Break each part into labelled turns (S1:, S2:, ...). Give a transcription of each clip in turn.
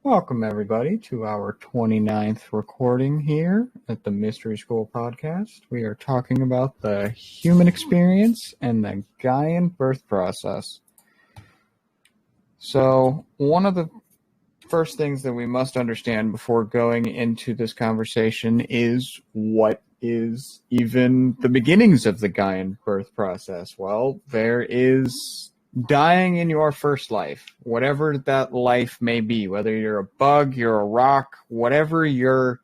S1: Welcome, everybody, to our 29th recording here at the Mystery School podcast. We are talking about the human experience and the Gaian birth process. So, one of the first things that we must understand before going into this conversation is what is even the beginnings of the Gaian birth process. Well, there is dying in your first life, whatever that life may be, whether you're a bug, you're a rock, whatever your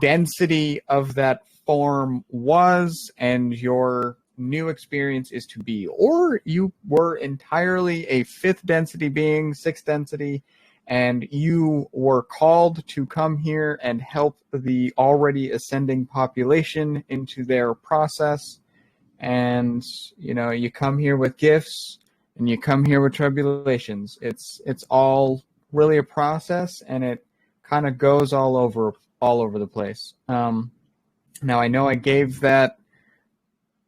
S1: density of that form was and your new experience is to be. Or you were entirely a fifth density being, sixth density, and you were called to come here and help the already ascending population into their process. And, you come here with gifts and you come here with tribulations. It's all really a process, and it kind of goes all over the place. Now, I know I gave that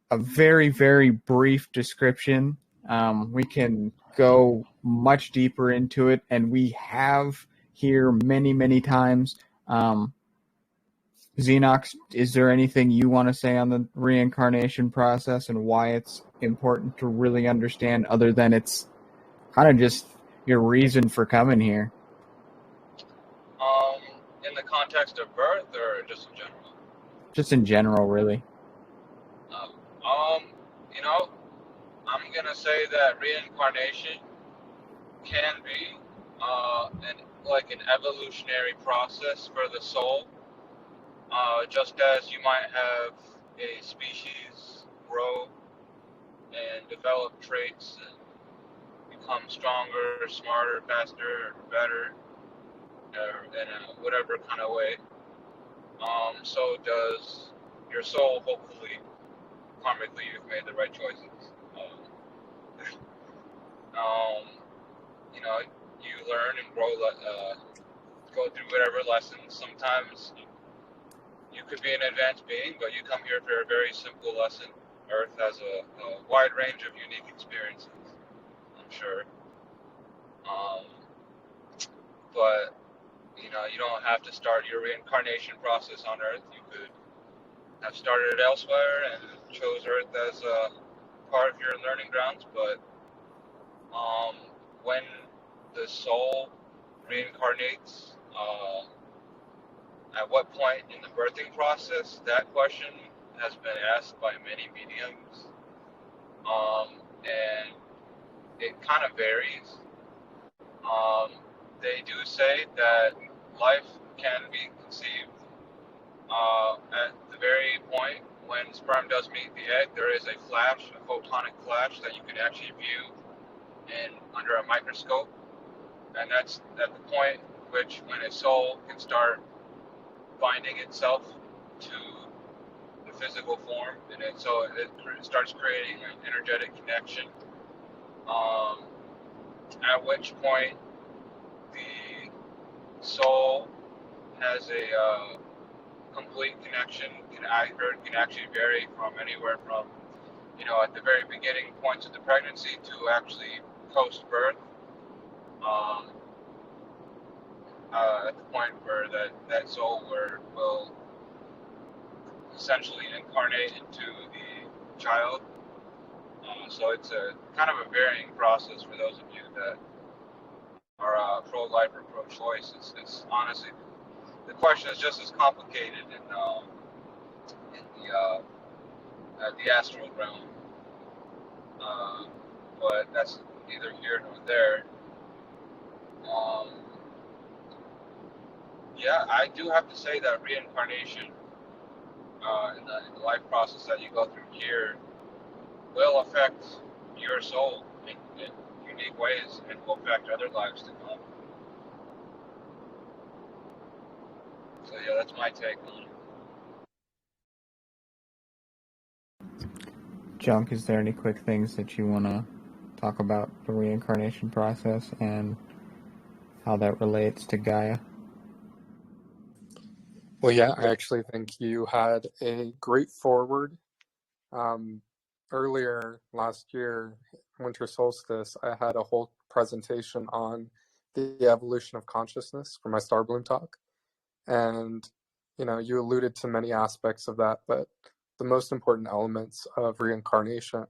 S1: a very, very brief description. We can go much deeper into it, and we have here many, many times. Xenox, is there anything you want to say on the reincarnation process and why it's important to really understand, other than it's kind of just your reason for coming here?
S2: In the context of birth or just in general?
S1: Just in general, really.
S2: I'm gonna say that reincarnation can be an evolutionary process for the soul. Just as you might have a species grow and develop traits and become stronger, smarter, faster, better, in whatever kind of way, so does your soul. Hopefully, karmically, you've made the right choices. You learn and grow, go through whatever lessons. Sometimes you could be an advanced being, but you come here for a very simple lesson. Earth has a wide range of unique experiences, I'm sure. But you don't have to start your reincarnation process on Earth. You could have started it elsewhere and chose Earth as a part of your learning grounds. But when the soul reincarnates, at what point in the birthing process? That question has been asked by many mediums, and it kind of varies. They do say that life can be conceived at the very point when sperm does meet the egg. There is a flash, a photonic flash that you can actually view under a microscope, and that's at the point when a soul can start binding itself to the physical form, and so it starts creating an energetic connection. At which point the soul has a complete connection. Can actually vary from anywhere from at the very beginning points of the pregnancy to actually post-birth. At the point where that soul will essentially incarnate into the child. So it's a kind of a varying process for those of you that are pro-life or pro-choice. It's honestly, the question is just as complicated in the astral realm, but that's neither here nor there. I do have to say that reincarnation in the life process that you go through here will affect your soul in unique ways, and will affect other lives to come. So that's my take on it.
S1: Junk, is there any quick things that you want to talk about the reincarnation process and how that relates to Gaia?
S3: Well, yeah, I actually think you had a great forward. Earlier last year, winter solstice, I had a whole presentation on the evolution of consciousness for my Star Bloom talk. And, you alluded to many aspects of that, but the most important elements of reincarnation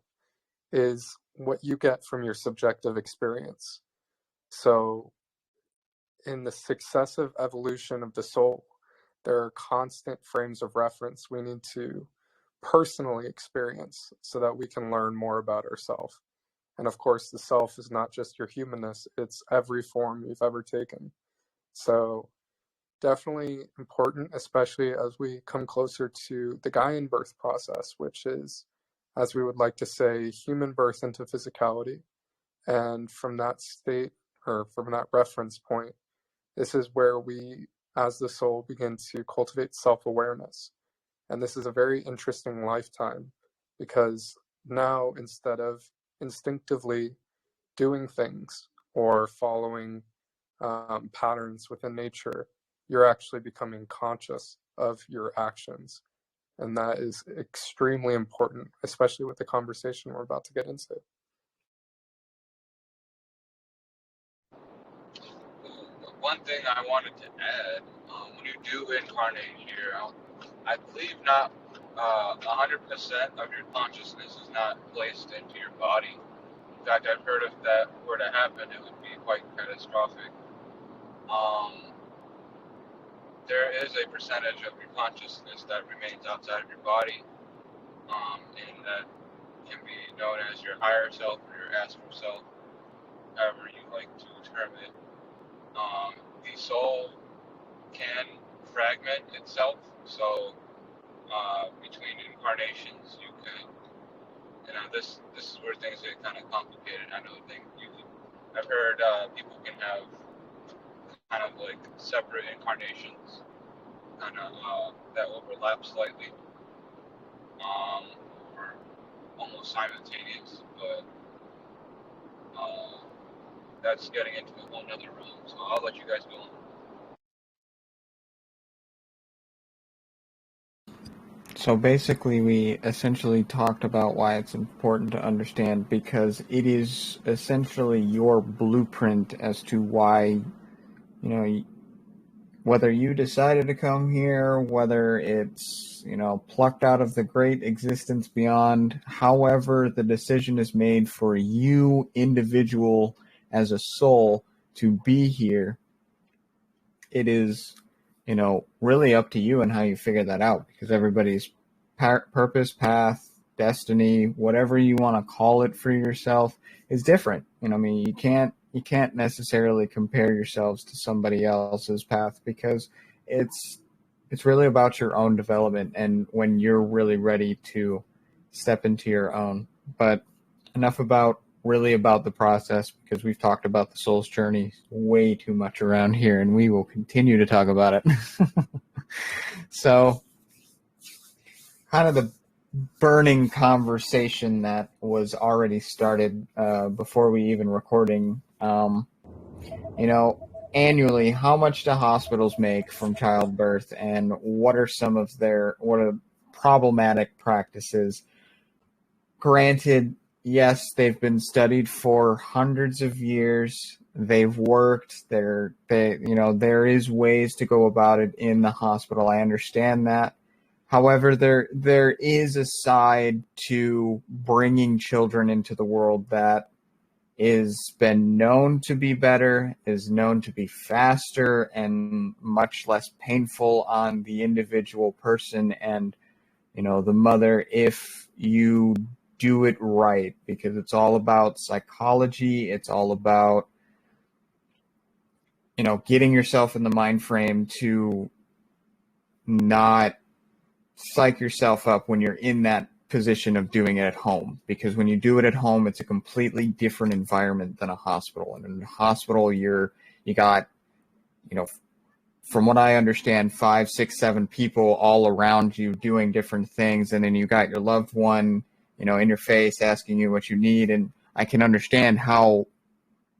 S3: is what you get from your subjective experience. So in the successive evolution of the soul, there are constant frames of reference we need to personally experience so that we can learn more about ourselves. And of course, the self is not just your humanness, it's every form you've ever taken. So definitely important, especially as we come closer to the Gaian birth process, which is, as we would like to say, human birth into physicality. And from that state, or from that reference point, this is where we, as the soul, begin to cultivate self-awareness. And this is a very interesting lifetime, because now, instead of instinctively doing things or following patterns within nature, you're actually becoming conscious of your actions. And that is extremely important, especially with the conversation we're about to get into.
S2: One thing I wanted to add, when you do incarnate here, I believe not 100% of your consciousness is not placed into your body. In fact, I've heard if that were to happen, it would be quite catastrophic. There is a percentage of your consciousness that remains outside of your body, and that can be known as your higher self or your astral self, however you like to term it. The soul can fragment itself, so between incarnations, you could, this is where things get kind of complicated. I know I've heard people can have kind of like separate incarnations, kind of that overlap slightly, or almost simultaneous, but that's getting into a whole nother realm, so I'll let you guys go on.
S1: So basically, we essentially talked about why it's important to understand, because it is essentially your blueprint as to why, whether you decided to come here, whether it's, plucked out of the great existence beyond, however the decision is made for you, individual, as a soul, to be here, it is, really up to you and how you figure that out, because everybody's purpose, path, destiny, whatever you want to call it for yourself, is different. You can't necessarily compare yourselves to somebody else's path, because it's really about your own development and when you're really ready to step into your own. But enough about the process, because we've talked about the soul's journey way too much around here, and we will continue to talk about it. So, kind of the burning conversation that was already started before we even recording. Annually, how much do hospitals make from childbirth, and what are some of what are problematic practices? Granted, yes, they've been studied for hundreds of years. They've worked. There is ways to go about it in the hospital. I understand that. However, there is a side to bringing children into the world that is been known to be better, is known to be faster and much less painful on the individual person and, the mother, if you do it right, because it's all about psychology. It's all about, getting yourself in the mind frame to not psych yourself up when you're in that position of doing it at home, because when you do it at home, it's a completely different environment than a hospital. And in a hospital, you got, from what I understand, 5, 6, 7 people all around you doing different things, and then you got your loved one, in your face asking you what you need. And I can understand how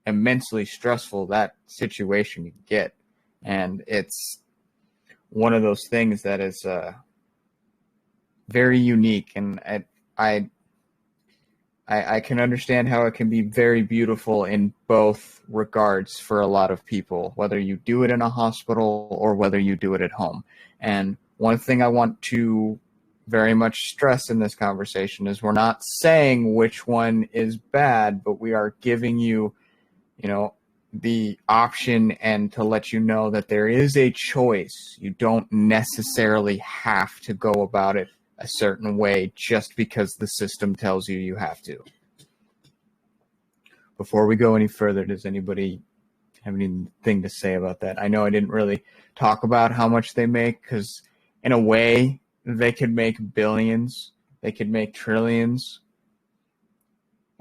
S1: immensely stressful that situation can get, and it's one of those things that is very unique, and I I can understand how it can be very beautiful in both regards for a lot of people, whether you do it in a hospital or whether you do it at home. And one thing I want to very much stress in this conversation is we're not saying which one is bad, but we are giving you, the option and to let you know that there is a choice. You don't necessarily have to go about it a certain way just because the system tells you have to. Before we go any further, does anybody have anything to say about that? I know I didn't really talk about how much they make because in a way they could make billions, they could make trillions.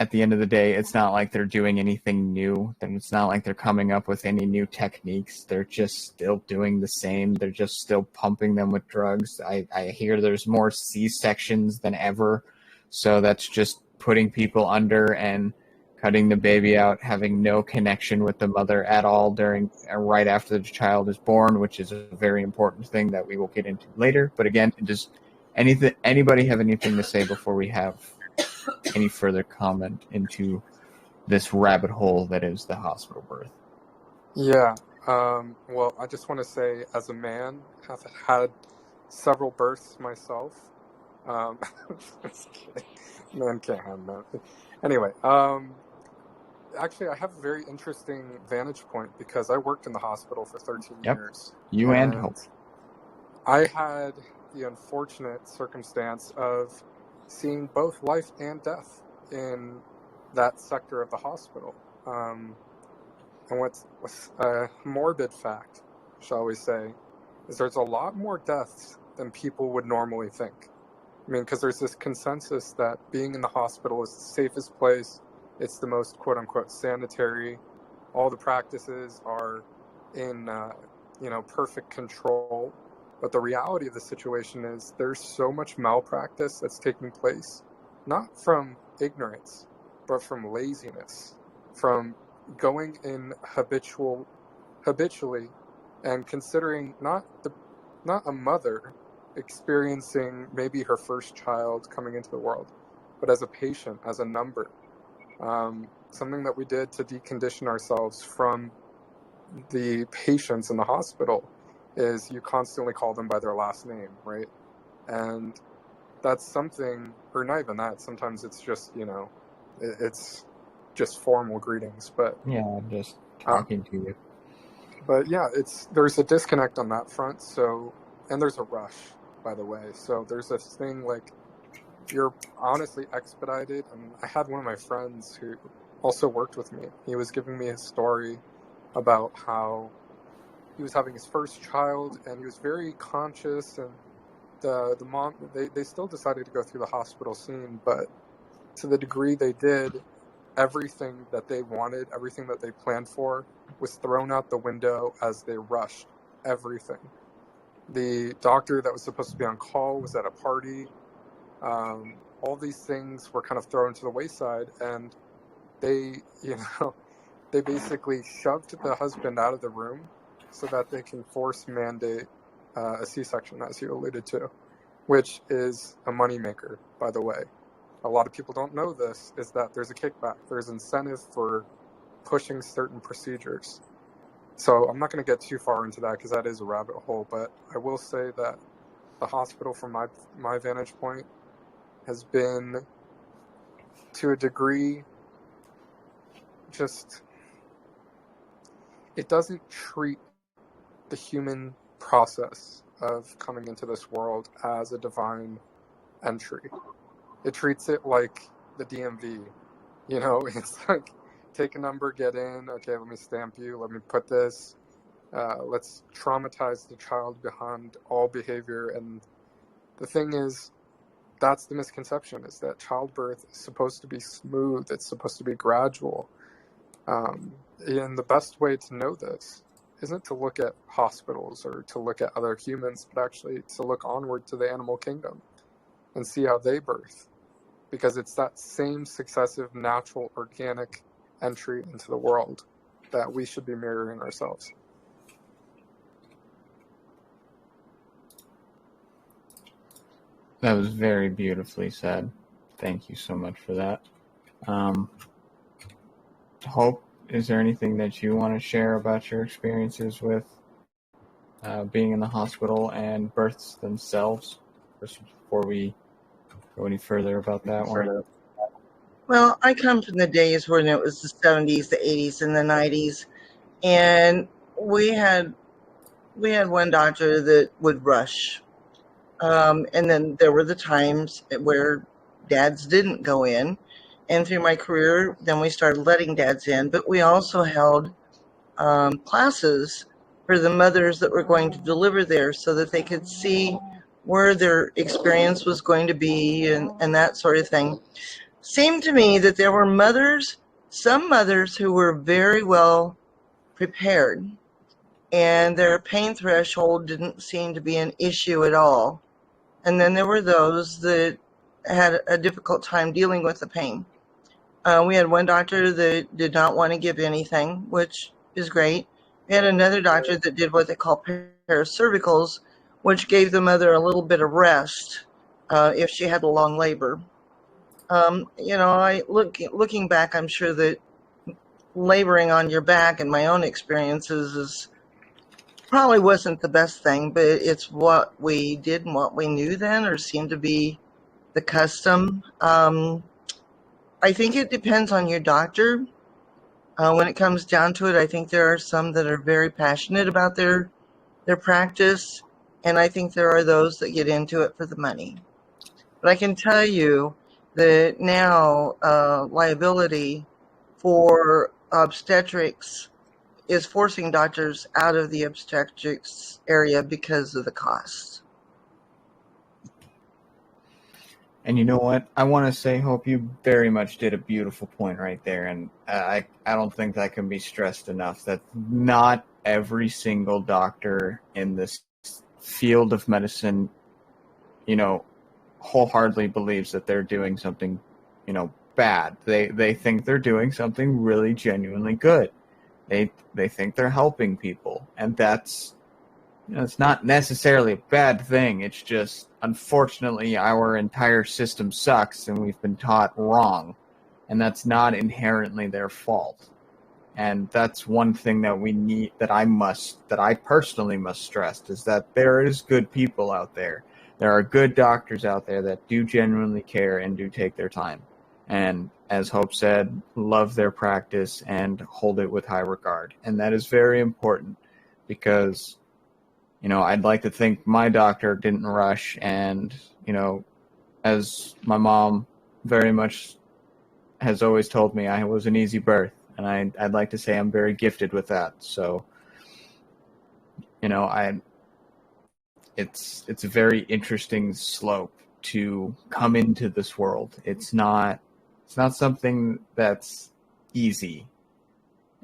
S1: At the end of the day, it's not like they're doing anything new. And it's not like they're coming up with any new techniques. They're just still doing the same. They're just still pumping them with drugs. I hear there's more C-sections than ever. So that's just putting people under and cutting the baby out, having no connection with the mother at all right after the child is born, which is a very important thing that we will get into later. But again, does anybody have anything to say before we have any further comment into this rabbit hole that is the hospital birth?
S3: Yeah. Well, I just want to say, as a man, I've had several births myself. Just kidding. Man can't have that. Anyway, actually, I have a very interesting vantage point because I worked in the hospital for 13
S1: Yep.
S3: years.
S1: You and Hope.
S3: I had the unfortunate circumstance of seeing both life and death in that sector of the hospital. And what's a morbid fact, shall we say, is there's a lot more deaths than people would normally think. I mean, because there's this consensus that being in the hospital is the safest place. It's the most quote-unquote sanitary. All the practices are in, perfect control. But the reality of the situation is there's so much malpractice that's taking place, not from ignorance, but from laziness, from going in habitually and considering not a mother experiencing maybe her first child coming into the world, but as a patient, as a number. Something that we did to decondition ourselves from the patients in the hospital is you constantly call them by their last name, right? And that's something, or not even that, sometimes it's just, it's just formal greetings, but
S1: yeah, I'm just talking to you.
S3: But yeah, there's a disconnect on that front. So, and there's a rush, by the way. So there's this thing like you're honestly expedited. And I had one of my friends who also worked with me. He was giving me a story about how he was having his first child and he was very conscious, and the mom, they still decided to go through the hospital scene, but to the degree they did, everything that they wanted, everything that they planned for was thrown out the window as they rushed everything. The doctor that was supposed to be on call was at a party. All these things were kind of thrown to the wayside, and they basically shoved the husband out of the room so that they can force mandate a C-section, as you alluded to, which is a moneymaker, by the way. A lot of people don't know this, is that there's a kickback. There's incentive for pushing certain procedures. So I'm not going to get too far into that because that is a rabbit hole, but I will say that the hospital, from my vantage point, has been, to a degree, just, it doesn't treat the human process of coming into this world as a divine entry. It treats it like the DMV. It's like, take a number, get in, okay, let me stamp you, let me put this, let's traumatize the child behind all behavior. And the thing is, that's the misconception, is that childbirth is supposed to be smooth, it's supposed to be gradual. And the best way to know this isn't to look at hospitals or to look at other humans, but actually to look onward to the animal kingdom and see how they birth. Because it's that same successive, natural, organic entry into the world that we should be mirroring ourselves.
S1: That was very beautifully said. Thank you so much for that. Hope, is there anything that you want to share about your experiences with being in the hospital and births themselves, just before we go any further about that one?
S4: Well, I come from the days when it was the 70s, the 80s, and the 90s, and we had one doctor that would rush, and then there were the times where dads didn't go in. And through my career, then we started letting dads in, but we also held classes for the mothers that were going to deliver there so that they could see where their experience was going to be and that sort of thing. Seemed to me that there were some mothers who were very well prepared, and their pain threshold didn't seem to be an issue at all. And then there were those that had a difficult time dealing with the pain. We had one doctor that did not want to give anything, which is great. We had another doctor that did what they call paracervicals, which gave the mother a little bit of rest if she had a long labor. Looking back, I'm sure that laboring on your back in my own experiences is probably wasn't the best thing, but it's what we did and what we knew then, or seemed to be the custom. I think it depends on your doctor. When it comes down to it, I think there are some that are very passionate about their practice, and I think there are those that get into it for the money. But I can tell you that now liability for obstetrics is forcing doctors out of the obstetrics area because of the cost.
S1: And you know what? I want to say, Hope, you very much did a beautiful point right there. And I don't think that can be stressed enough, that not every single doctor in this field of medicine, wholeheartedly believes that they're doing something, bad. They think they're doing something really genuinely good. They think they're helping people. And that's, it's not necessarily a bad thing. It's just, unfortunately, our entire system sucks and we've been taught wrong. And that's not inherently their fault. And that's one thing that we need, that I personally must stress, is that there is good people out there. There are good doctors out there that do genuinely care and do take their time. And as Hope said, love their practice and hold it with high regard. And that is very important because, I'd like to think my doctor didn't rush, and, as my mom very much has always told me, I was an easy birth, and I'd like to say I'm very gifted with that. So, it's a very interesting slope to come into this world. It's not something that's easy,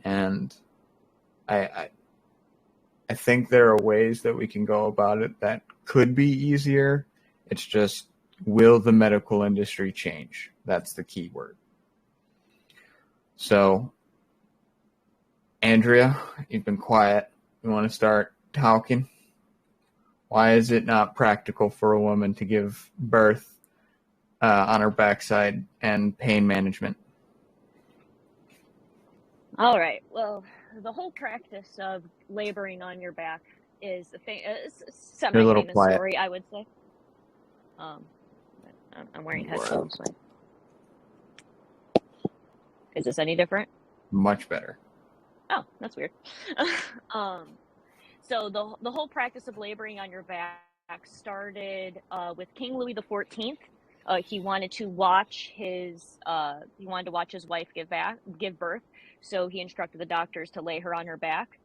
S1: and I think there are ways that we can go about it that could be easier. It's just, will the medical industry change? That's the key word. So, Andrea, you've been quiet. You want to start talking? Why is it not practical for a woman to give birth on her backside and pain management?
S5: All right. Well, the whole practice of laboring on your back is a semi-famous story, I would say. I'm wearing headphones. So. Is this any different?
S1: Much better.
S5: Oh, that's weird. So the whole practice of laboring on your back started with King Louis XIV. He wanted to watch his wife give birth. So he instructed the doctors to lay her on her back.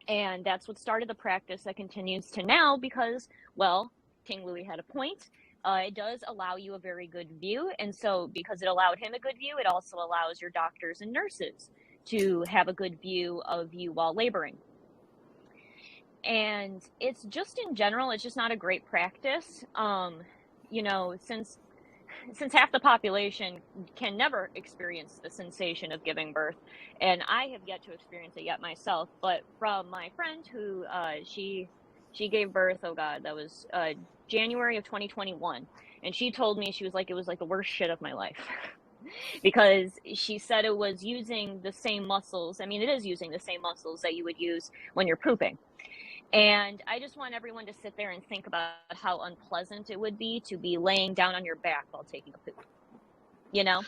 S5: And that's what started the practice that continues to now because, well, King Louis had a point. It does allow you a very good view. And so because it allowed him a good view, it also allows your doctors and nurses to have a good view of you while laboring. And it's just in general, it's just not a great practice. Since half the population can never experience the sensation of giving birth, and I have yet to experience it yet myself, but from my friend who she gave birth, oh god, that was January of 2021, and she told me, she was like, it was like the worst shit of my life. because she said it was using the same muscles. I mean, it is using the same muscles that you would use when you're pooping. And I just want everyone to sit there and think about how unpleasant it would be to be laying down on your back while taking a poop. You know,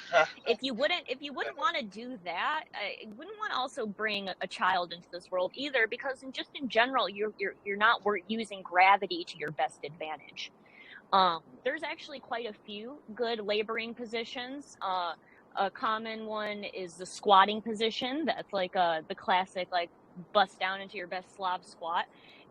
S5: if you wouldn't want to do that, I wouldn't want to also bring a child into this world either, because in general, you're not using gravity to your best advantage. There's actually quite a few good laboring positions. A common one is the squatting position. That's like the classic, like, bust down into your best Slav squat,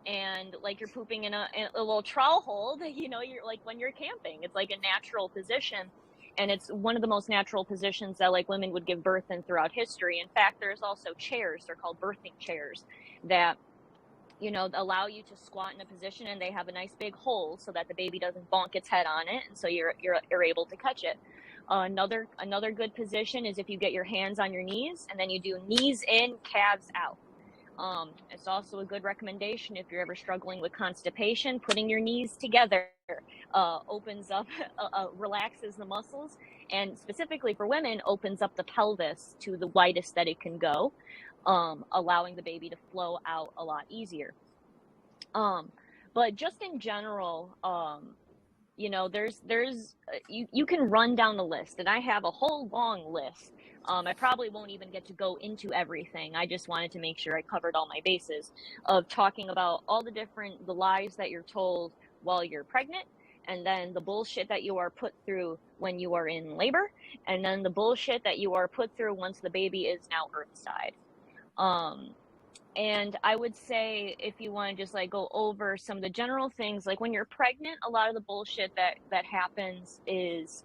S5: and like you're pooping in a little trowel hole that, you know, you're like when you're camping. It's like a natural position, and it's one of the most natural positions that like women would give birth in throughout history. In fact, there's also chairs. They're called birthing chairs that, you know, allow you to squat in a position, and they have a nice big hole so that the baby doesn't bonk its head on it, and so you're able to catch it. Another good position is if you get your hands on your knees and then you do knees in, calves out. It's also a good recommendation if you're ever struggling with constipation. Putting your knees together opens up, relaxes the muscles, and specifically for women, opens up the pelvis to the widest that it can go, allowing the baby to flow out a lot easier. But just in general, you know, you can run down the list, and I have a whole long list. I probably won't even get to go into everything. I just wanted to make sure I covered all my bases of talking about all the lies that you're told while you're pregnant, and then the bullshit that you are put through when you are in labor, and then the bullshit that you are put through once the baby is now earthside. And I would say, if you want to just like go over some of the general things, like when you're pregnant, a lot of the bullshit that happens is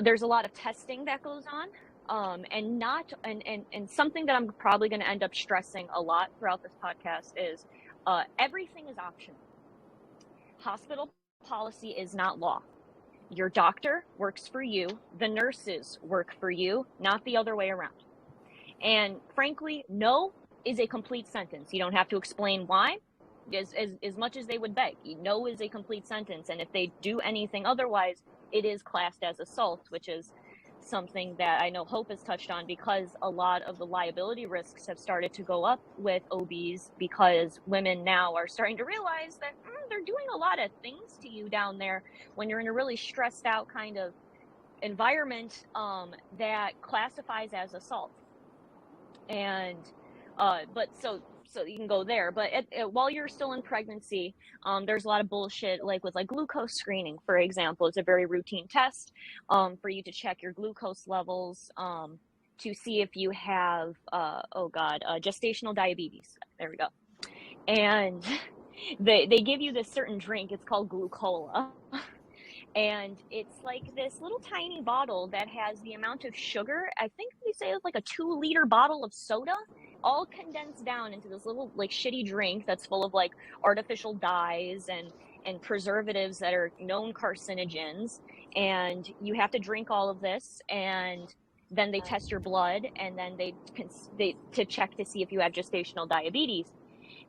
S5: there's a lot of testing that goes on, and something that I'm probably going to end up stressing a lot throughout this podcast is everything is optional. Hospital policy is not law. Your doctor works for you. The nurses work for you, not the other way around. And frankly, no is a complete sentence. You don't have to explain why, as much as they would beg. No is a complete sentence, and if they do anything otherwise, it is classed as assault, which is something that I know Hope has touched on, because a lot of the liability risks have started to go up with OBs, because women now are starting to realize that they're doing a lot of things to you down there when you're in a really stressed out kind of environment that classifies as assault. And but so you can go there, but while you're still in pregnancy, there's a lot of bullshit, like with like glucose screening, for example. It's a very routine test for you to check your glucose levels, to see if you have gestational diabetes. There we go. And they give you this certain drink. It's called glucola. And it's like this little tiny bottle that has the amount of sugar, I think they say it's like a 2-liter bottle of soda, all condensed down into this little like shitty drink that's full of like artificial dyes and preservatives that are known carcinogens. And you have to drink all of this, and then they test your blood, and then they to check to see if you have gestational diabetes.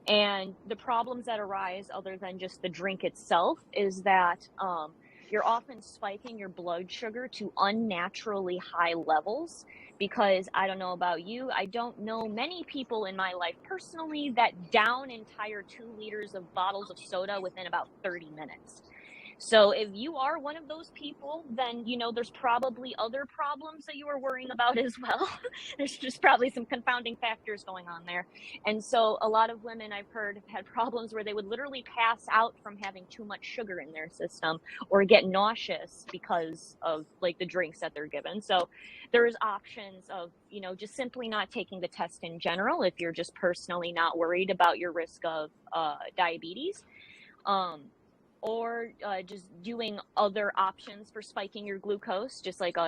S5: And the problems that arise, other than just the drink itself, is that you're often spiking your blood sugar to unnaturally high levels, because I don't know about you, I don't know many people in my life personally that down entire 2 liters of bottles of soda within about 30 minutes. So if you are one of those people, then, you know, there's probably other problems that you are worrying about as well. There's just probably some confounding factors going on there. And so a lot of women, I've heard, have had problems where they would literally pass out from having too much sugar in their system, or get nauseous because of like the drinks that they're given. So there's options of, you know, just simply not taking the test in general if you're just personally not worried about your risk of diabetes. Or just doing other options for spiking your glucose, just like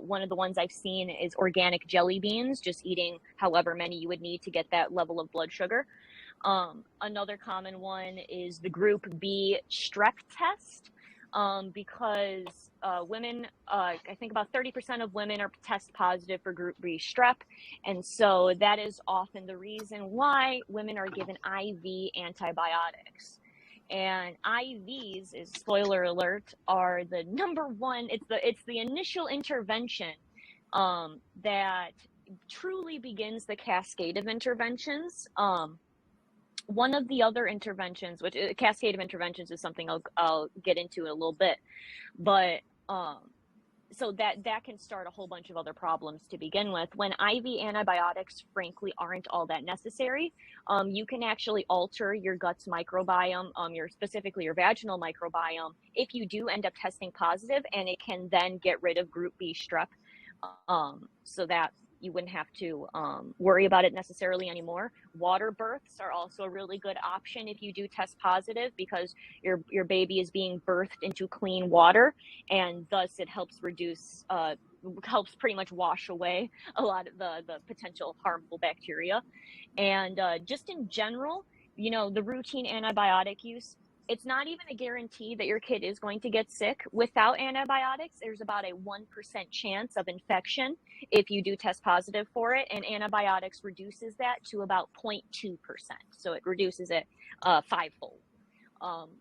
S5: one of the ones I've seen is organic jelly beans, just eating however many you would need to get that level of blood sugar. Another common one is the Group B strep test, because women, I think about 30% of women are test positive for Group B strep, and so that is often the reason why women are given IV antibiotics. And IVs, is spoiler alert, are the number one. It's the initial intervention that truly begins the cascade of interventions. One of the other interventions, which cascade of interventions is something I'll get into in a little bit, but so that can start a whole bunch of other problems to begin with. When IV antibiotics, frankly, aren't all that necessary, you can actually alter your gut's microbiome, specifically your vaginal microbiome, if you do end up testing positive, and it can then get rid of group B strep, so that you wouldn't have to worry about it necessarily anymore. Water births are also a really good option if you do test positive, because your baby is being birthed into clean water, and thus it helps reduce, helps pretty much wash away a lot of the potential harmful bacteria. And just in general, the routine antibiotic use, it's not even a guarantee that your kid is going to get sick. Without antibiotics, there's about a 1% chance of infection if you do test positive for it, and antibiotics reduces that to about 0.2%. So it reduces it fivefold,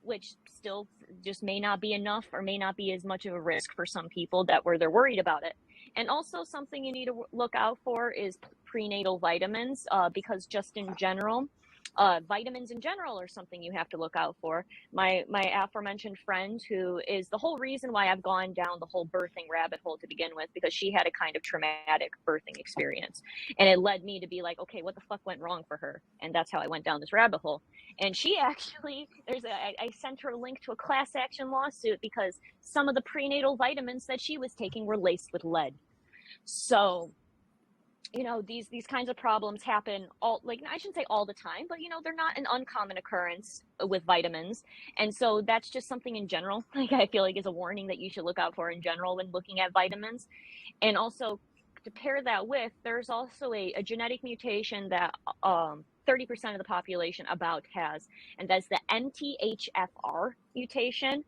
S5: which still just may not be enough, or may not be as much of a risk for some people where they're worried about it. And also, something you need to look out for is prenatal vitamins, because just in general, vitamins in general are something you have to look out for. My aforementioned friend, who is the whole reason why I've gone down the whole birthing rabbit hole to begin with, because she had a kind of traumatic birthing experience, and it led me to be like, okay, what the fuck went wrong for her? And that's how I went down this rabbit hole. And she actually, I sent her a link to a class action lawsuit because some of the prenatal vitamins that she was taking were laced with lead. So, these kinds of problems happen I shouldn't say all the time, but they're not an uncommon occurrence with vitamins. And so that's just something in general, I feel like is a warning that you should look out for in general when looking at vitamins. And also, to pair that with, there's also a genetic mutation that 30% of the population about has, and that's the MTHFR mutation.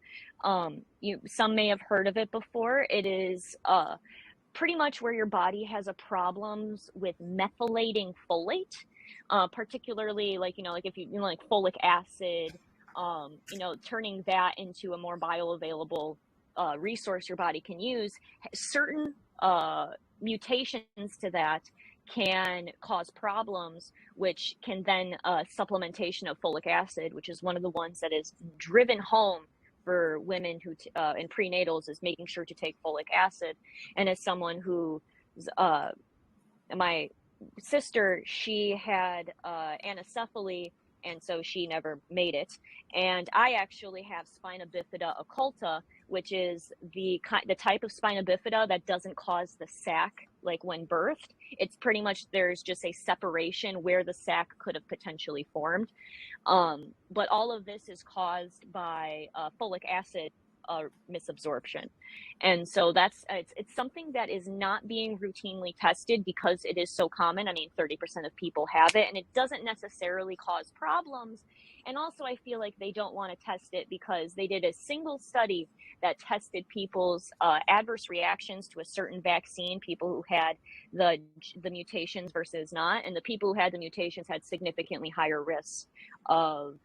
S5: Some may have heard of it before. It is pretty much where your body has a problems with methylating folate, particularly like if you like folic acid, turning that into a more bioavailable resource your body can use. Certain mutations to that can cause problems, which can then supplementation of folic acid, which is one of the ones that is driven home for women who in prenatals, is making sure to take folic acid. And as someone who, my sister, she had anencephaly, and so she never made it. And I actually have spina bifida occulta, which is the type of spina bifida that doesn't cause the sac like when birthed. It's pretty much, there's just a separation where the sac could have potentially formed. But all of this is caused by folic acid misabsorption. And so it's something that is not being routinely tested because it is so common. I mean, 30% of people have it, and it doesn't necessarily cause problems. And also, I feel like they don't want to test it because they did a single study that tested people's adverse reactions to a certain vaccine, people who had the mutations versus not. And the people who had the mutations had significantly higher risks of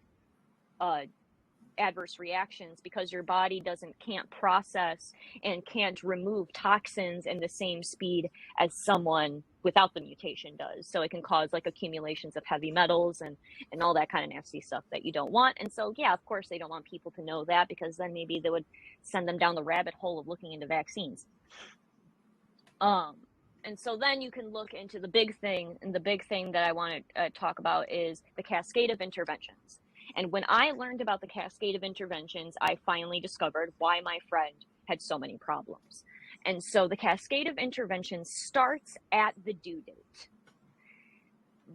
S5: adverse reactions, because your body can't process and can't remove toxins in the same speed as someone without the mutation does. So it can cause like accumulations of heavy metals and all that kind of nasty stuff that you don't want. And so, yeah, of course they don't want people to know that, because then maybe they would send them down the rabbit hole of looking into vaccines. And so then you can look into the big thing, and the big thing that I want to talk about is the cascade of interventions. And when I learned about the cascade of interventions, I finally discovered why my friend had so many problems. And so the cascade of interventions starts at the due date.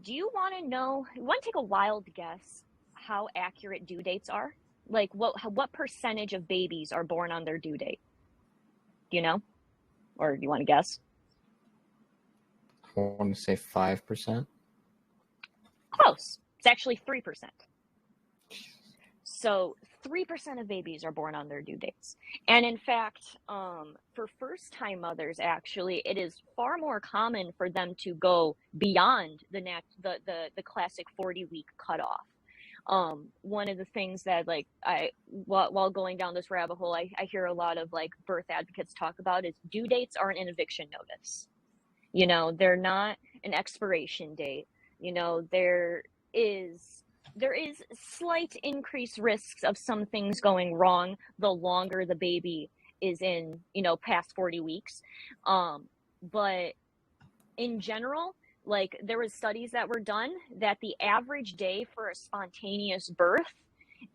S5: Do you want to take a wild guess how accurate due dates are? Like what percentage of babies are born on their due date? Do you know? Or do you want to guess?
S1: I want to say 5%.
S5: Close. It's actually 3%. So 3% of babies are born on their due dates. And in fact, for first-time mothers, actually, it is far more common for them to go beyond the classic 40-week cutoff. One of the things that like while going down this rabbit hole, I hear a lot of like birth advocates talk about is due dates aren't an eviction notice. You know, they're not an expiration date. You know, there is slight increased risks of some things going wrong the longer the baby is in, you know, past 40 weeks. But in general, like there was studies that were done that the average day for a spontaneous birth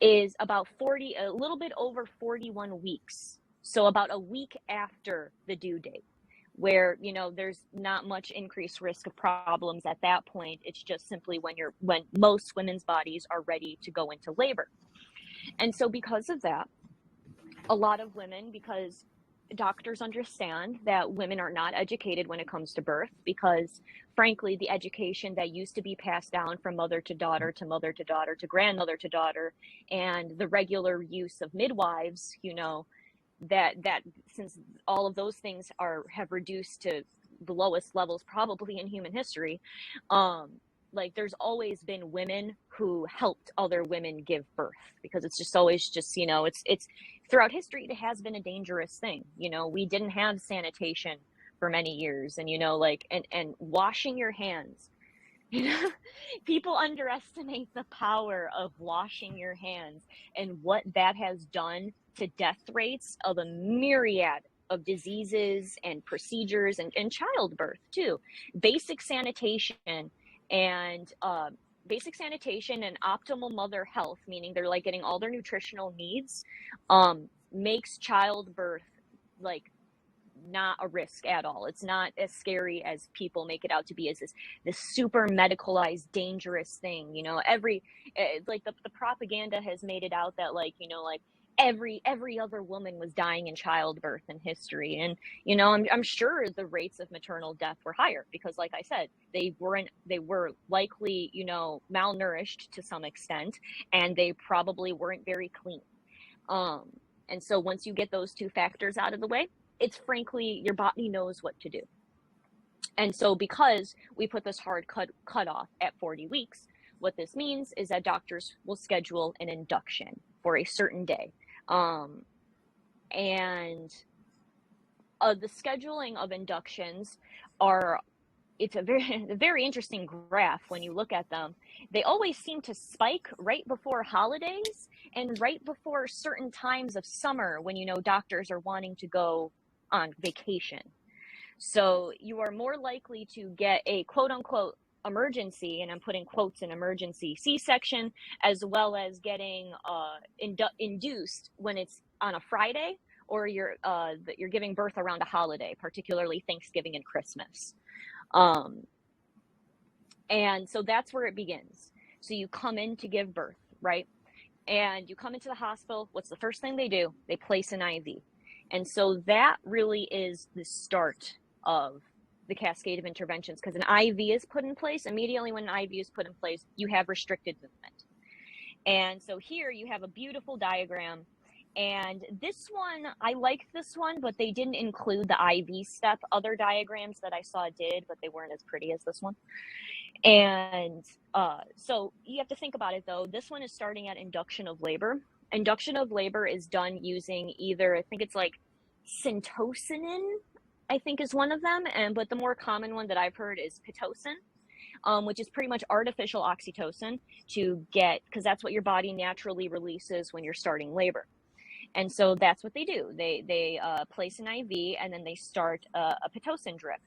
S5: is about a little bit over 41 weeks. So about a week after the due date, where, you know, there's not much increased risk of problems at that point. It's just simply when most women's bodies are ready to go into labor. And so because of that, a lot of women, because doctors understand that women are not educated when it comes to birth, because frankly, the education that used to be passed down from mother to daughter to mother to daughter to grandmother to daughter, and the regular use of midwives, you know, that since all of those things have reduced to the lowest levels probably in human history, like there's always been women who helped other women give birth, because it's just always just, you know, it's throughout history it has been a dangerous thing. You know, we didn't have sanitation for many years, and you know, like and washing your hands, you know, people underestimate the power of washing your hands and what that has done to death rates of a myriad of diseases and procedures, and childbirth too. Basic sanitation and optimal mother health, meaning they're like getting all their nutritional needs, makes childbirth like not a risk at all. It's not as scary as people make it out to be, as this super medicalized dangerous thing. You know, like the propaganda has made it out that like, you know, like every other woman was dying in childbirth in history. And you know, I'm sure the rates of maternal death were higher because, like I said, they were likely, you know, malnourished to some extent, and they probably weren't very clean. And so once you get those two factors out of the way, it's frankly, your body knows what to do. And so because we put this hard cut off at 40 weeks, what this means is that doctors will schedule an induction for a certain day. And the scheduling of inductions it's a very interesting graph when you look at them. They always seem to spike right before holidays and right before certain times of summer when, you know, doctors are wanting to go on vacation. So you are more likely to get a quote unquote emergency, and I'm putting quotes in emergency, C-section, as well as getting induced when it's on a Friday, or you're giving birth around a holiday, particularly Thanksgiving and Christmas. And so that's where it begins. So you come in to give birth, right? And you come into the hospital. What's the first thing they do? They place an IV. And so that really is the start of the cascade of interventions, because an IV is put in place. Immediately when an IV is put in place, you have restricted movement. And so here you have a beautiful diagram. And this one, I liked this one, but they didn't include the IV step. Other diagrams that I saw did, but they weren't as pretty as this one. And so you have to think about it, though. This one is starting at induction of labor. Induction of labor is done using either, I think it's like syntocinon, I think is one of them. But the more common one that I've heard is Pitocin, which is pretty much artificial oxytocin because that's what your body naturally releases when you're starting labor. And so that's what they do. They place an IV, and then they start a Pitocin drip.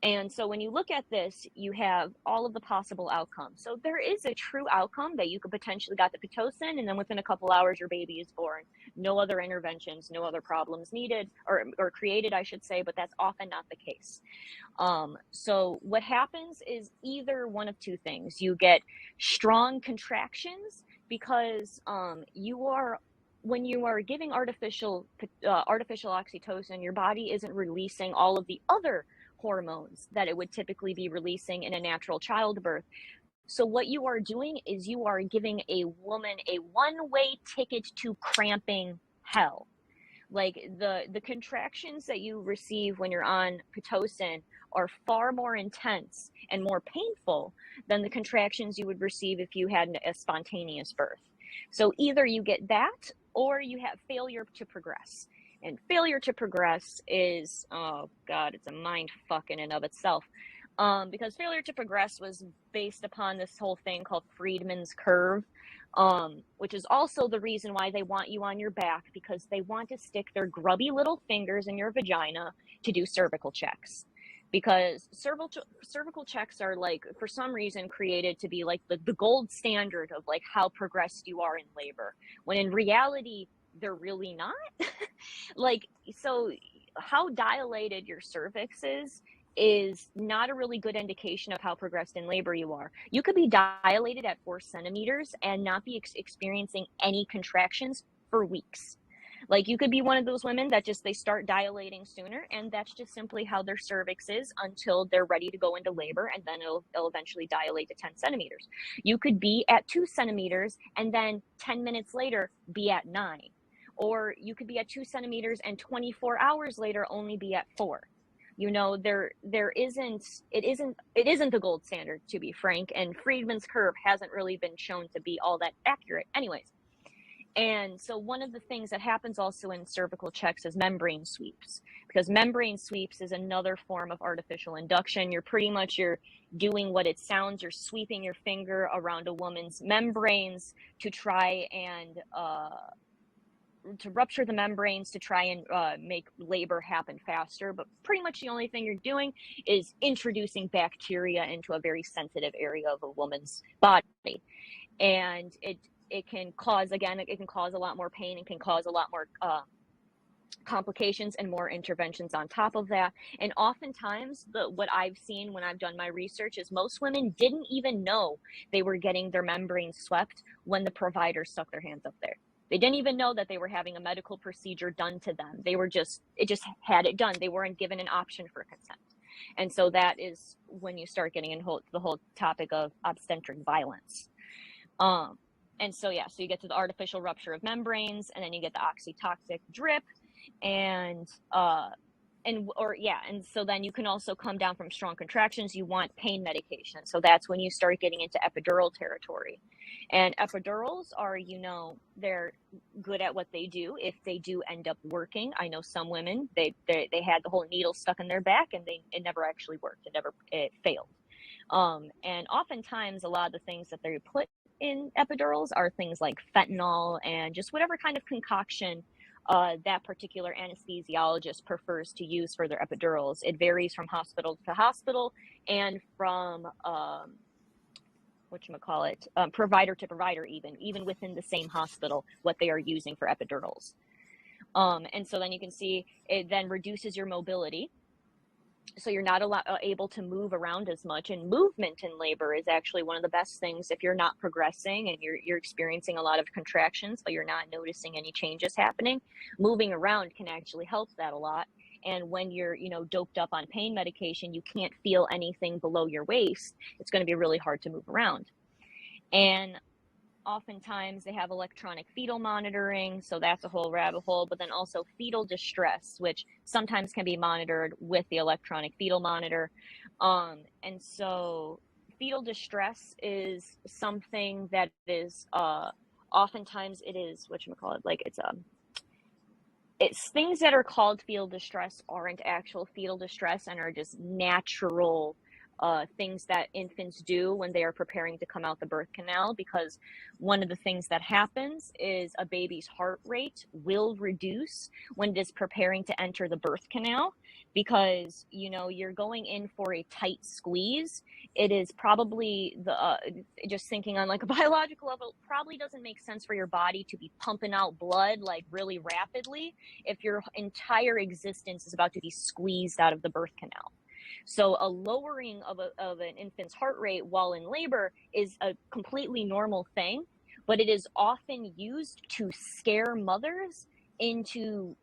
S5: And so when you look at this, you have all of the possible outcomes. So there is a true outcome that you could potentially got the Pitocin, and then within a couple hours, your baby is born. No other interventions, no other problems needed or created, I should say, but that's often not the case. So what happens is either one of two things. You get strong contractions because when you are giving artificial oxytocin, your body isn't releasing all of the other hormones that it would typically be releasing in a natural childbirth. So what you are doing is you are giving a woman a one-way ticket to cramping hell. Like the contractions that you receive when you're on Pitocin are far more intense and more painful than the contractions you would receive if you had a spontaneous birth. So either you get that or you have failure to progress. And failure to progress is, oh God, it's a mind fuck in and of itself. Because failure to progress was based upon this whole thing called Friedman's curve, which is also the reason why they want you on your back, because they want to stick their grubby little fingers in your vagina to do cervical checks. Because cervical checks are, like, for some reason created to be like the gold standard of like how progressed you are in labor, when in reality they're really not. Like, so how dilated your cervix is not a really good indication of how progressed in labor you are. You could be dilated at 4 centimeters and not be experiencing any contractions for weeks. Like, you could be one of those women that just, they start dilating sooner, and that's just simply how their cervix is until they're ready to go into labor, and then it'll eventually dilate to 10 centimeters. You could be at 2 centimeters and then 10 minutes later be at 9. Or you could be at 2 centimeters and 24 hours later only be at 4. You know, it isn't the gold standard, to be frank, and Friedman's curve hasn't really been shown to be all that accurate anyways. And so one of the things that happens also in cervical checks is membrane sweeps, because membrane sweeps is another form of artificial induction. You're doing what it sounds. You're sweeping your finger around a woman's membranes to try and to rupture the membranes, to try and make labor happen faster. But pretty much the only thing you're doing is introducing bacteria into a very sensitive area of a woman's body. And it can cause a lot more pain, and can cause a lot more complications and more interventions on top of that. And oftentimes what I've seen when I've done my research is most women didn't even know they were getting their membranes swept when the provider stuck their hands up there. They didn't even know that they were having a medical procedure done to them. It just had it done. They weren't given an option for consent. And so that is when you start getting into the whole topic of obstetric violence. And so, yeah, so you get to the artificial rupture of membranes, and then you get the oxytocin drip, and so then you can also come down from strong contractions. You want pain medication. So that's when you start getting into epidural territory. And epidurals are, they're good at what they do if they do end up working. I know some women, they had the whole needle stuck in their back, and it never actually worked. It failed. And oftentimes a lot of the things that they put in epidurals are things like fentanyl and just whatever kind of concoction that particular anesthesiologist prefers to use for their epidurals. It varies from hospital to hospital, and from provider to provider, even within the same hospital, what they are using for epidurals. And so then you can see it then reduces your mobility. So you're not able to move around as much, and movement in labor is actually one of the best things if you're not progressing and you're experiencing a lot of contractions, but you're not noticing any changes happening. Moving around can actually help that a lot. And when you're, doped up on pain medication, you can't feel anything below your waist. It's going to be really hard to move around. And oftentimes they have electronic fetal monitoring, so that's a whole rabbit hole, but then also fetal distress, which sometimes can be monitored with the electronic fetal monitor. And so fetal distress is something that is oftentimes it is it's things that are called fetal distress aren't actual fetal distress, and are just natural things that infants do when they are preparing to come out the birth canal. Because one of the things that happens is a baby's heart rate will reduce when it is preparing to enter the birth canal, because you're going in for a tight squeeze. It is probably just thinking on like a biological level, probably doesn't make sense for your body to be pumping out blood like really rapidly if your entire existence is about to be squeezed out of the birth canal. So a lowering of an infant's heart rate while in labor is a completely normal thing, but it is often used to scare mothers into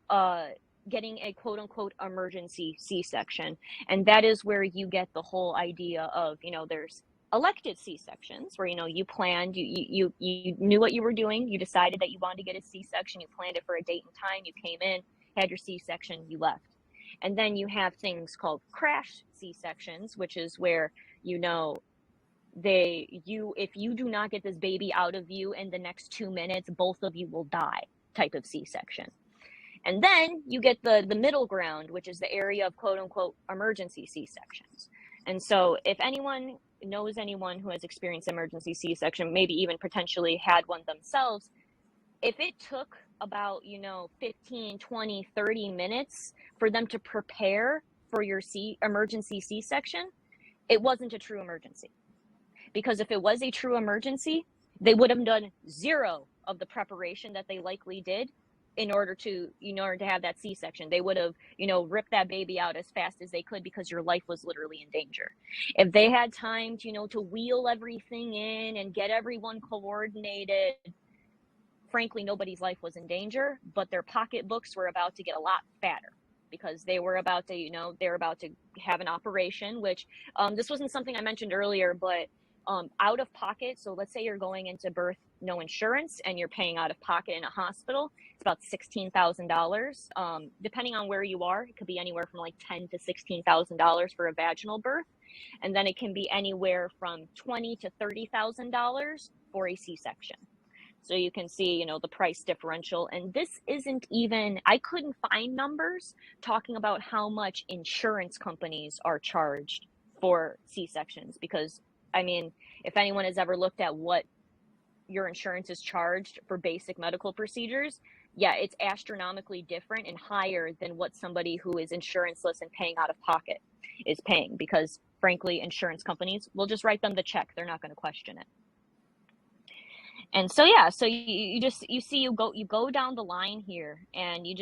S5: getting a quote unquote emergency C-section. And that is where you get the whole idea of, there's elective C-sections where, you planned, you knew what you were doing. You decided that you wanted to get a C-section. You planned it for a date and time. You came in, had your C-section, you left. And then you have things called crash C-sections, which is where, you know, if you do not get this baby out of you in the next 2 minutes, both of you will die type of C-section. And then you get the middle ground, which is the area of quote unquote emergency C-sections. And so if anyone knows anyone who has experienced emergency C-section, maybe even potentially had one themselves, if it took about, you know, 15, 20, 30 minutes for them to prepare for your emergency C-section, it wasn't a true emergency. Because if it was a true emergency, they would have done zero of the preparation that they likely did in order to have that C-section. They would have, you know, ripped that baby out as fast as they could because your life was literally in danger. If they had time to, you know, to wheel everything in and get everyone coordinated, frankly, nobody's life was in danger, but their pocketbooks were about to get a lot fatter because they were about to, you know, they're about to have an operation, which this wasn't something I mentioned earlier, but out of pocket. So let's say you're going into birth, no insurance, and you're paying out of pocket in a hospital. It's about $16,000. Depending on where you are, it could be anywhere from like $10,000 to $16,000 for a vaginal birth. And then it can be anywhere from $20,000 to $30,000 for a C-section. So you can see, you know, the price differential. And this isn't even, I couldn't find numbers talking about how much insurance companies are charged for C-sections, because I mean, if anyone has ever looked at what your insurance is charged for basic medical procedures, yeah, it's astronomically different and higher than what somebody who is insuranceless and paying out of pocket is paying, because frankly, insurance companies will just write them the check. They're not going to question it. And so, yeah, so you go down the line here, and you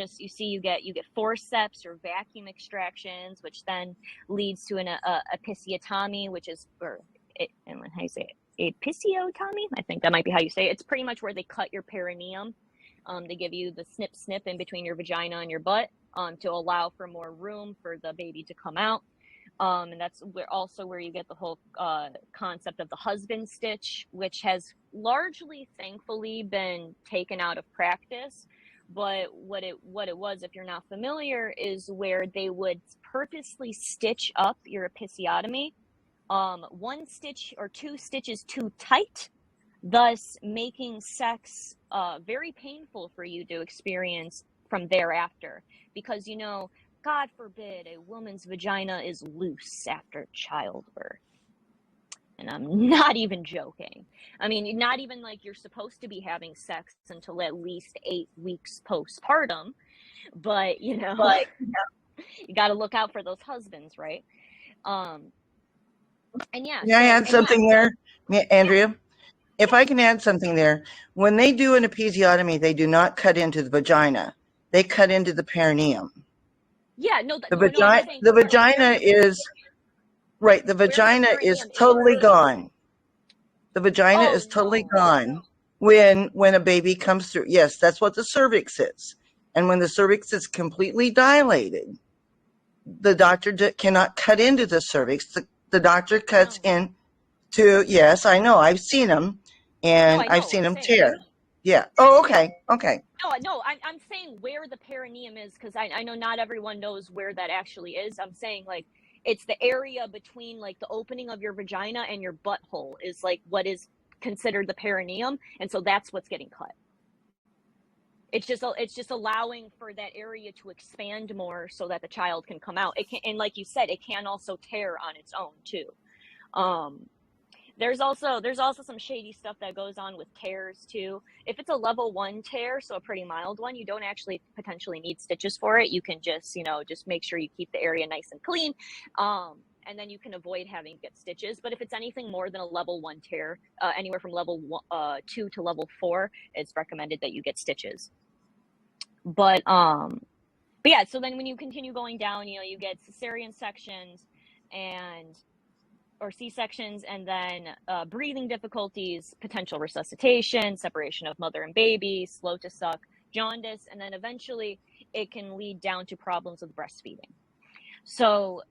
S5: get forceps or vacuum extractions, which then leads to an episiotomy, which is, and how you say it, episiotomy? I think that might be how you say it. It's pretty much where they cut your perineum. They give you the snip in between your vagina and your butt to allow for more room for the baby to come out. And that's where you get the whole concept of the husband stitch, which has largely, thankfully, been taken out of practice. But what it was, if you're not familiar, is where they would purposely stitch up your episiotomy, one stitch or two stitches too tight, thus making sex very painful for you to experience from thereafter. Because, you know, God forbid a woman's vagina is loose after childbirth. And I'm not even joking. I mean, not even like you're supposed to be having sex until at least 8 weeks postpartum. But, you know, you got to look out for those husbands, right? And yeah.
S4: May I add something there, Andrea? If I can add something there. When they do an episiotomy, they do not cut into the vagina. They cut into the perineum.
S5: Yeah, no,
S4: the vagina is right. The vagina is totally gone. The vagina is totally gone when a baby comes through. Yes, that's what the cervix is. And when the cervix is completely dilated, the doctor cannot cut into the cervix. The doctor cuts in to, yes, I know. I've seen them, and I've seen them tear. Yeah. Oh, okay. Okay.
S5: No, I'm saying where the perineum is, because I know not everyone knows where that actually is. I'm saying like it's the area between like the opening of your vagina and your butthole is like what is considered the perineum, and so that's what's getting cut. It's just allowing for that area to expand more so that the child can come out. It can, and like you said, it can also tear on its own too. There's also some shady stuff that goes on with tears too. If it's a level 1 tear, so a pretty mild one, you don't actually potentially need stitches for it. You can just, you know, just make sure you keep the area nice and clean. And then you can avoid having to get stitches. But if it's anything more than a level 1 tear, anywhere from level 2 to level 4, it's recommended that you get stitches. But yeah, so then when you continue going down, you know, you get cesarean sections or C-sections, and then breathing difficulties, potential resuscitation, separation of mother and baby, slow to suck, jaundice, and then eventually it can lead down to problems with breastfeeding. So,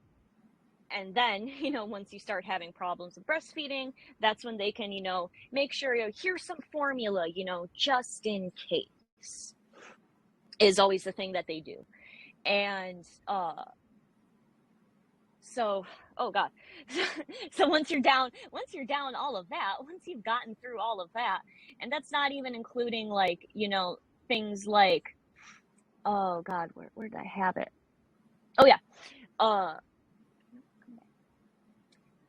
S5: and then, you know, once you start having problems with breastfeeding, that's when they can, you know, make sure, you know, here's some formula, you know, just in case. is always the thing that they do. And so, oh God. So once you're down all of that, once you've gotten through all of that, and that's not even including like, you know, things like, oh God, where did I have it? Oh yeah.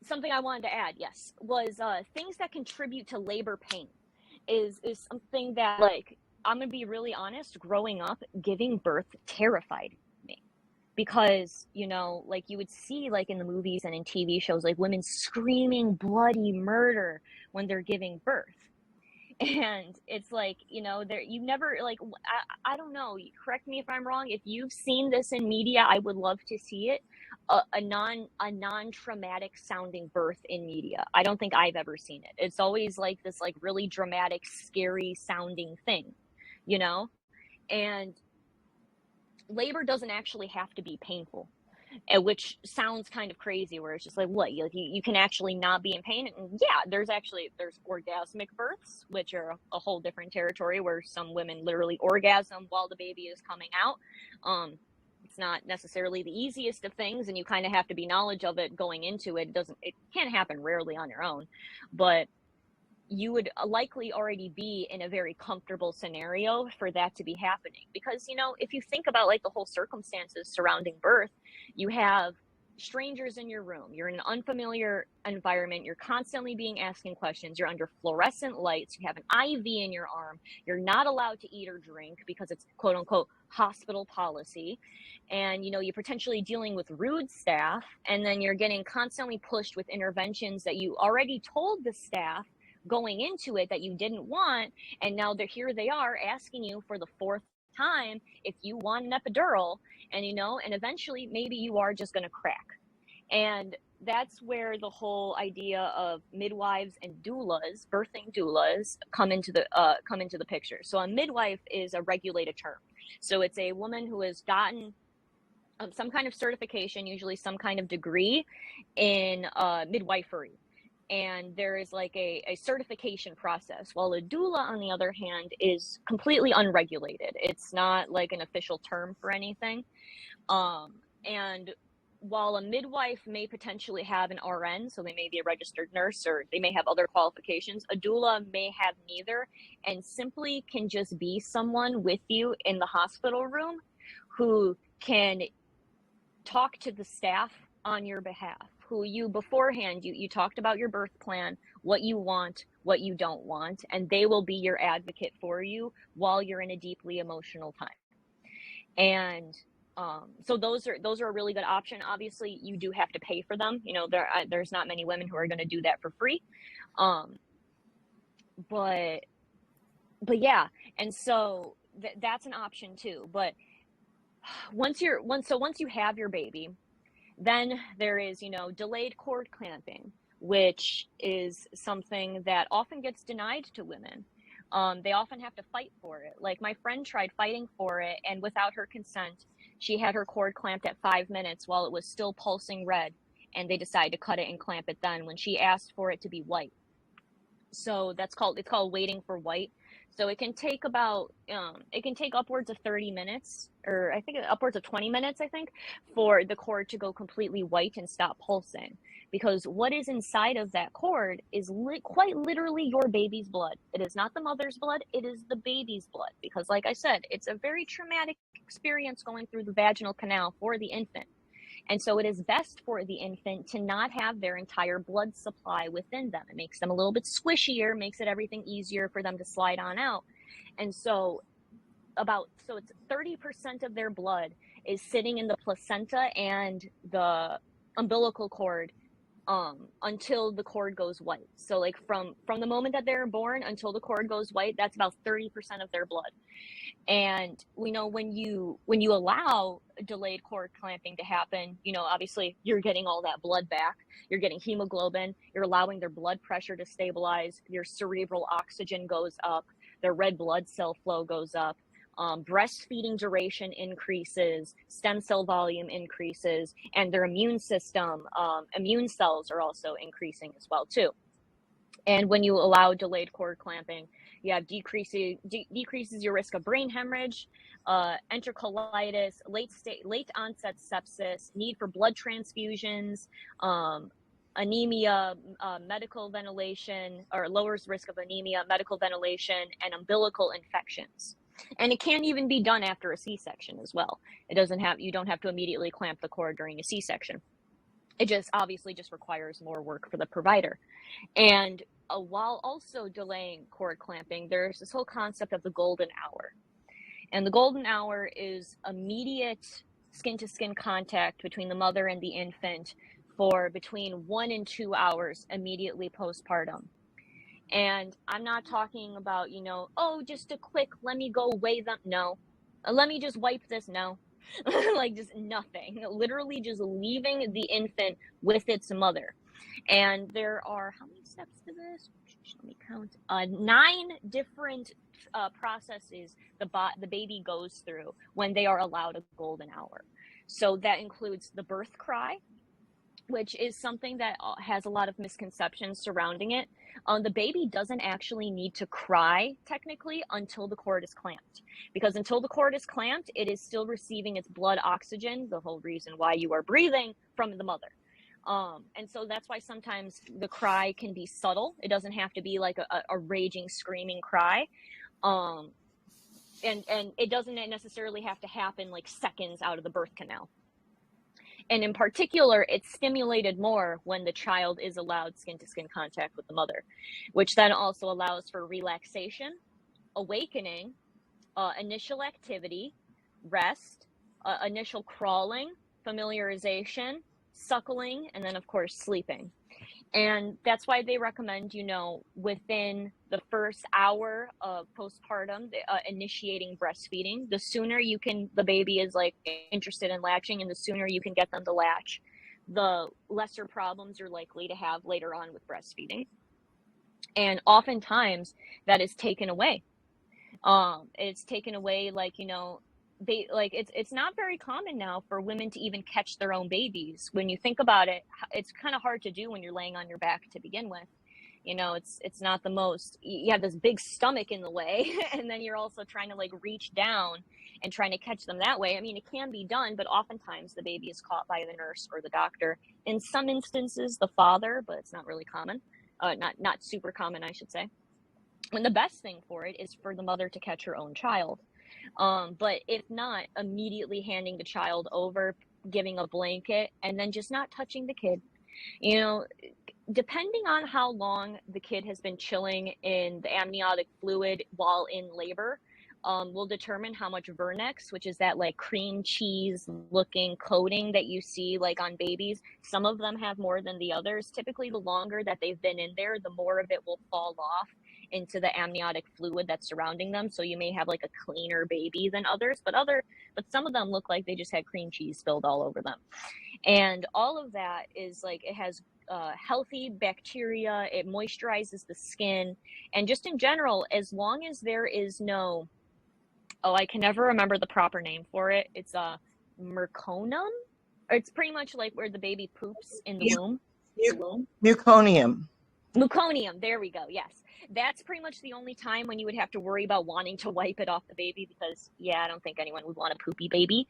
S5: Something I wanted to add, yes, was things that contribute to labor pain is something that, like, I'm gonna be really honest, growing up, giving birth terrified me. Because, you know, like you would see like in the movies and in TV shows, like women screaming bloody murder when they're giving birth. And it's like, you know, there, you never like, I don't know, correct me if I'm wrong, if you've seen this in media, I would love to see it, a non-traumatic sounding birth in media. I don't think I've ever seen it. It's always like this like really dramatic, scary sounding thing, you know. And labor doesn't actually have to be painful, which sounds kind of crazy, where it's just like, what, you can actually not be in pain. And yeah, there's orgasmic births, which are a whole different territory, where some women literally orgasm while the baby is coming out. It's not necessarily the easiest of things, and you kind of have to be knowledge of it going into it. It can happen rarely on your own, but you would likely already be in a very comfortable scenario for that to be happening. Because, you know, if you think about like the whole circumstances surrounding birth, you have strangers in your room, you're in an unfamiliar environment, you're constantly being asking questions, you're under fluorescent lights, you have an IV in your arm, you're not allowed to eat or drink because it's quote unquote hospital policy, and you know, you're potentially dealing with rude staff, and then you're getting constantly pushed with interventions that you already told the staff going into it that you didn't want, and now here they are asking you for the fourth time if you want an epidural, and you know, and eventually maybe you are just going to crack. And that's where the whole idea of midwives and doulas, birthing doulas, come into the picture. So a midwife is a regulated term. So it's a woman who has gotten some kind of certification, usually some kind of degree in midwifery. And there is like a certification process, while a doula, on the other hand, is completely unregulated. It's not like an official term for anything. And while a midwife may potentially have an RN, so they may be a registered nurse, or they may have other qualifications, a doula may have neither, and simply can just be someone with you in the hospital room who can talk to the staff on your behalf, who you beforehand, you talked about your birth plan, what you want, what you don't want, and they will be your advocate for you while you're in a deeply emotional time. And so those are a really good option. Obviously, you do have to pay for them. You know, there's not many women who are going to do that for free. But yeah, and so that's an option too. But once you have your baby, then there is, you know, delayed cord clamping, which is something that often gets denied to women. They often have to fight for it. Like my friend tried fighting for it, and without her consent, she had her cord clamped at 5 minutes while it was still pulsing red, and they decided to cut it and clamp it then when she asked for it to be white. So it's called waiting for white. So it can take upwards of 30 minutes, or I think upwards of 20 minutes, I think, for the cord to go completely white and stop pulsing. Because what is inside of that cord is quite literally your baby's blood. It is not the mother's blood, it is the baby's blood. Because like I said, it's a very traumatic experience going through the vaginal canal for the infant. And so it is best for the infant to not have their entire blood supply within them. It makes them a little bit squishier, makes it everything easier for them to slide on out. And so it's 30% of their blood is sitting in the placenta and the umbilical cord until the cord goes white. So like from the moment that they're born until the cord goes white, that's about 30% of their blood. And we know when you allow delayed cord clamping to happen, you know, obviously you're getting all that blood back, you're getting hemoglobin, you're allowing their blood pressure to stabilize, your cerebral oxygen goes up, their red blood cell flow goes up, breastfeeding duration increases, stem cell volume increases, and their immune system, immune cells are also increasing as well too. And when you allow delayed cord clamping, You have decreases your risk of brain hemorrhage, enterocolitis, late onset sepsis, need for blood transfusions, anemia, medical ventilation, or lowers risk of anemia, medical ventilation, and umbilical infections. And it can even be done after a C-section as well. You don't have to immediately clamp the cord during a C-section. It just obviously just requires more work for the provider. And while also delaying cord clamping, there's this whole concept of the golden hour. And the golden hour is immediate skin-to-skin contact between the mother and the infant for between 1 and 2 hours immediately postpartum. And I'm not talking about, oh, just a quick, let me go weigh them. No. Let me just wipe this. No. Like just nothing. Literally just leaving the infant with its mother. And there are, how many steps to this? Let me count. 9 different processes the baby goes through when they are allowed a golden hour. So that includes the birth cry, which is something that has a lot of misconceptions surrounding it. The baby doesn't actually need to cry technically until the cord is clamped, because until the cord is clamped, it is still receiving its blood oxygen, the whole reason why you are breathing, from the mother. And so that's why sometimes the cry can be subtle. It doesn't have to be like a raging, screaming cry. And it doesn't necessarily have to happen like seconds out of the birth canal. And in particular, it's stimulated more when the child is allowed skin-to-skin contact with the mother, which then also allows for relaxation, awakening, initial activity, rest, initial crawling, familiarization, suckling, and then, of course, sleeping. And that's why they recommend, within the first hour of postpartum, initiating breastfeeding. The sooner the baby is like interested in latching, and the sooner you can get them to latch, the lesser problems you're likely to have later on with breastfeeding. And oftentimes that is taken away. It's taken away, it's not very common now for women to even catch their own babies. When you think about it, it's kind of hard to do when you're laying on your back to begin with. It's not the most, you have this big stomach in the way, and then you're also trying to like reach down and trying to catch them that way. I mean, it can be done, but oftentimes the baby is caught by the nurse or the doctor. In some instances, the father, but it's not really common. Not super common, I should say. And the best thing for it is for the mother to catch her own child. But if not, immediately handing the child over, giving a blanket, and then just not touching the kid. Depending on how long the kid has been chilling in the amniotic fluid while in labor, will determine how much Vernex, which is that like cream cheese looking coating that you see like on babies. Some of them have more than the others. Typically, the longer that they've been in there, the more of it will fall off into the amniotic fluid that's surrounding them. So you may have like a cleaner baby than others, but some of them look like they just had cream cheese spilled all over them. And all of that is like, it has healthy bacteria, it moisturizes the skin, and just in general, as long as there is no, I can never remember the proper name for it. It's a merconum. It's pretty much like where the baby poops in the womb.
S4: Muconium.
S5: Muconium, there we go, yes. That's pretty much the only time when you would have to worry about wanting to wipe it off the baby, because, I don't think anyone would want a poopy baby.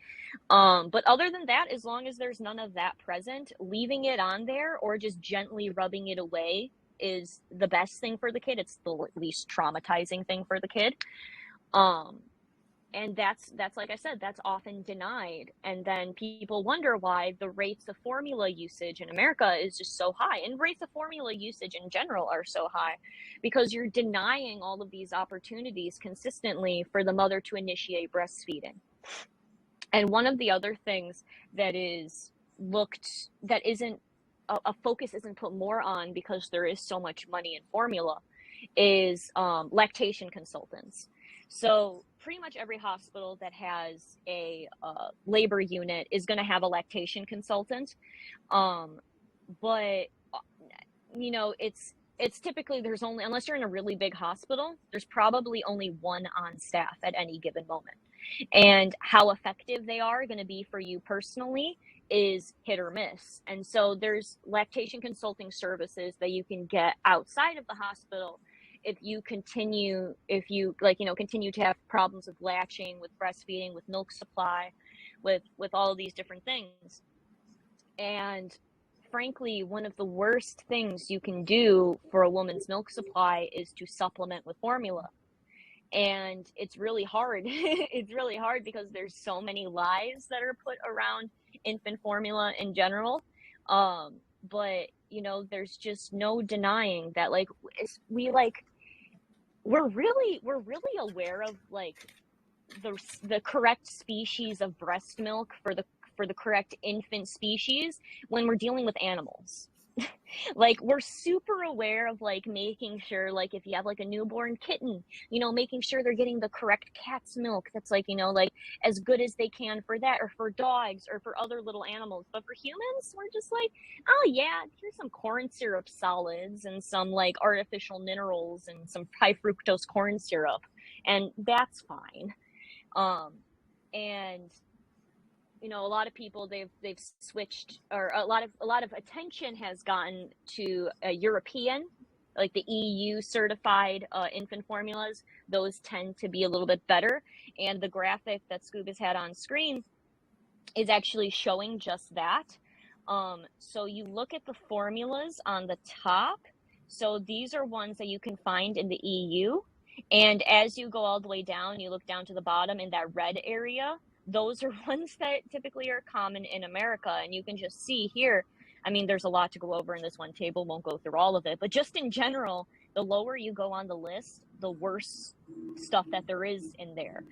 S5: But other than that, as long as there's none of that present, leaving it on there or just gently rubbing it away is the best thing for the kid. It's the least traumatizing thing for the kid. And that's like I said, that's often denied. And then people wonder why the rates of formula usage in America is just so high. And rates of formula usage in general are so high because you're denying all of these opportunities consistently for the mother to initiate breastfeeding. And one of the other things that isn't a focus isn't put more on, because there is so much money in formula, is lactation consultants. So pretty much every hospital that has a labor unit is going to have a lactation consultant. But, it's typically, there's only, unless you're in a really big hospital, there's probably only one on staff at any given moment. And how effective they are going to be for you personally is hit or miss. And so there's lactation consulting services that you can get outside of the hospital. if you continue to have problems with latching, with breastfeeding, with milk supply, with all of these different things. And frankly, one of the worst things you can do for a woman's milk supply is to supplement with formula. And it's really hard. It's really hard because there's so many lies that are put around infant formula in general. But there's just no denying that we're really aware of the correct species of breast milk for the correct infant species when we're dealing with animals. We're super aware of making sure, if you have a newborn kitten, making sure they're getting the correct cat's milk that's as good as they can for that, or for dogs, or for other little animals. But for humans, we're just oh yeah, here's some corn syrup solids and some artificial minerals and some high fructose corn syrup, and that's fine. And a lot of people, they've switched, or a lot of attention has gotten to European, the EU certified infant formulas. Those tend to be a little bit better, and the graphic that Scoob has had on screen is actually showing just that. So you look at the formulas on the top. So these are ones that you can find in the EU, and as you go all the way down, you look down to the bottom in that red area. Those are ones that typically are common in America. And you can just see here, I mean, there's a lot to go over in this one table, won't go through all of it, but just in general, the lower you go on the list, the worse stuff that there is in there.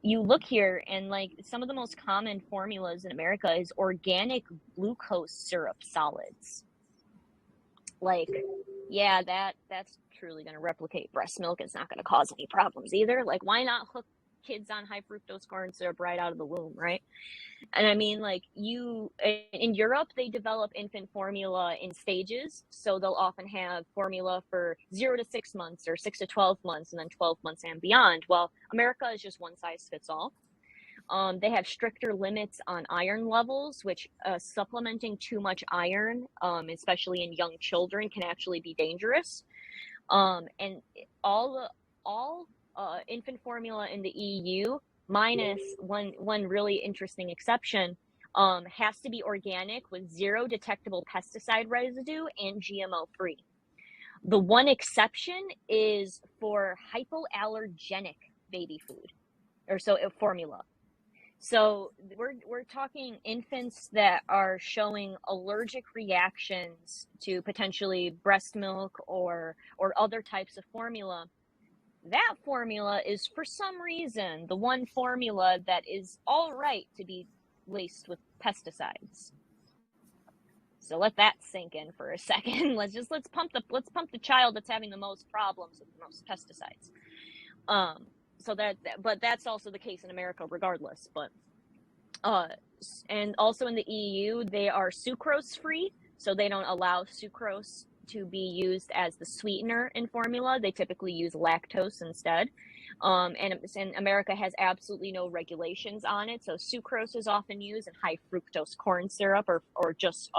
S5: You look here, and some of the most common formulas in America is organic glucose syrup solids. Yeah, that's truly going to replicate breast milk. It's not going to cause any problems either. Why not hook kids on high fructose corn syrup right out of the womb, right? And I mean, in Europe, they develop infant formula in stages. So they'll often have formula for 0 to 6 months, or 6 to 12 months, and then 12 months and beyond. Well, America is just one size fits all. They have stricter limits on iron levels, which supplementing too much iron, especially in young children, can actually be dangerous. And all infant formula in the EU, minus one really interesting exception, has to be organic with 0 detectable pesticide residue and GMO free. The one exception is for hypoallergenic baby food, formula. So we're talking infants that are showing allergic reactions to potentially breast milk or other types of formula. That formula is, for some reason, the one formula that is all right to be laced with pesticides. So let that sink in for a second. Let's pump the child that's having the most problems with the most pesticides. But that's also the case in America, regardless. But and also in the EU, they are sucrose free, so they don't allow sucrose to be used as the sweetener in formula. They typically use lactose instead. And America has absolutely no regulations on it. So sucrose is often used, and high fructose corn syrup, or just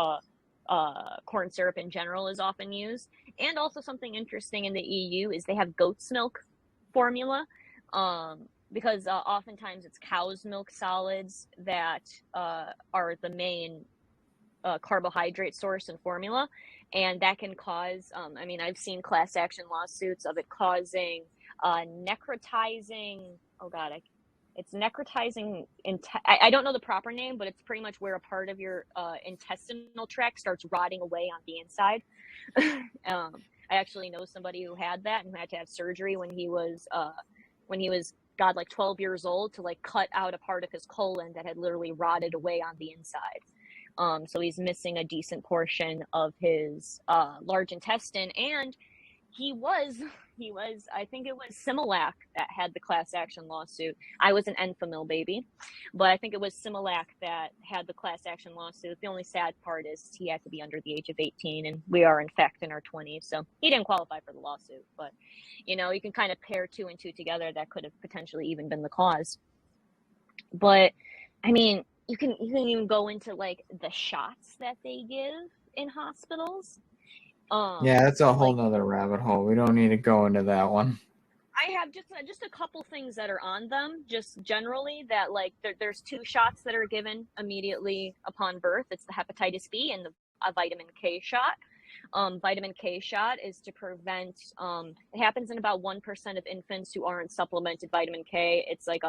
S5: corn syrup in general, is often used. And also something interesting in the EU is they have goat's milk formula, because oftentimes it's cow's milk solids that are the main carbohydrate source in formula, and that can cause, I've seen class action lawsuits of it causing necrotizing, it's necrotizing, I don't know the proper name, but it's pretty much where a part of your intestinal tract starts rotting away on the inside. I actually know somebody who had that and had to have surgery when he was 12 years old, to cut out a part of his colon that had literally rotted away on the inside. So he's missing a decent portion of his large intestine, and he was, I think it was Similac that had the class action lawsuit. I was an Enfamil baby, but I think it was Similac that had the class action lawsuit. The only sad part is he had to be under the age of 18, and we are in fact in our 20s, so he didn't qualify for the lawsuit. But you can kind of pair 2 and 2 together. That could have potentially even been the cause. But I mean, you can even go into the shots that they give in hospitals.
S1: Yeah, that's a whole
S5: Like,
S1: nother rabbit hole. We don't need to go into that one.
S5: I have just a couple things that are on them, just generally, that like there's two shots that are given immediately upon birth. It's the hepatitis B and the vitamin K shot. Vitamin K shot is to prevent. It happens in about 1% of infants who aren't supplemented vitamin K. It's like